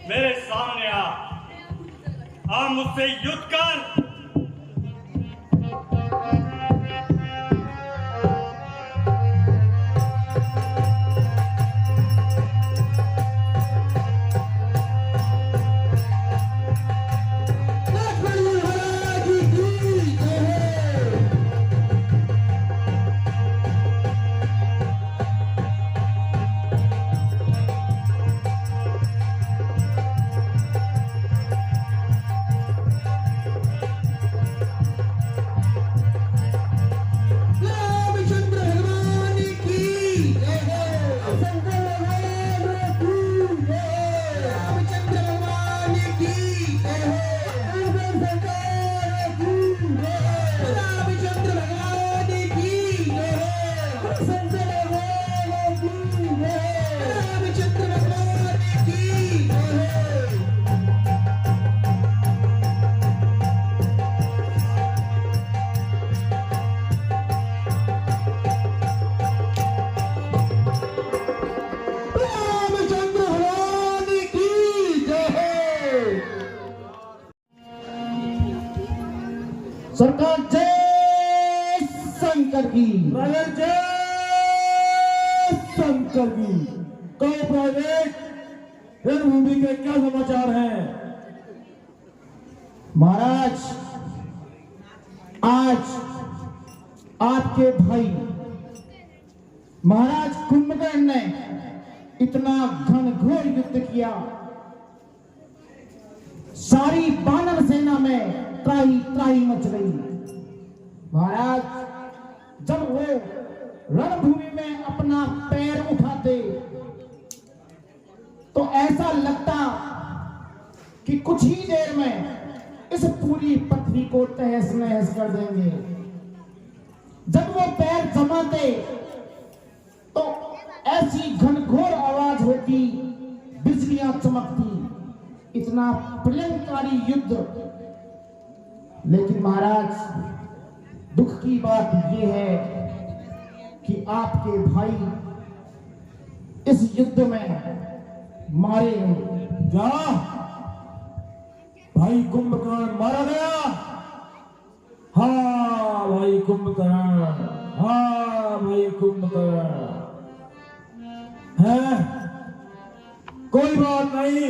मेरे सामने आ मुझसे युद्ध कर। सरकार जय शंकर की। प्राइवेट जय शंकर की। कहो प्राइवेट, रणभूमि के क्या समाचार हैं? महाराज, आज आपके भाई महाराज कुंभकर्ण ने इतना घनघोर युद्ध किया, सारी वानर सेना में त्राही त्राही मच गई। महाराज, जब वो रणभूमि में अपना पैर उठाते तो ऐसा लगता कि कुछ ही देर में इस पूरी पृथ्वी को तहस नहस कर देंगे। जब वो पैर जमाते तो ऐसी घनघोर आवाज होती, बिजलियां चमकती, इतना प्रलयंकारी युद्ध। लेकिन महाराज, दुख की बात यह है कि आपके भाई इस युद्ध में मारे गए। क्या भाई कुंभकर्ण मारा गया? हाँ भाई कुंभकर्ण, हाँ भाई कुंभकर्ण है। कोई बात नहीं,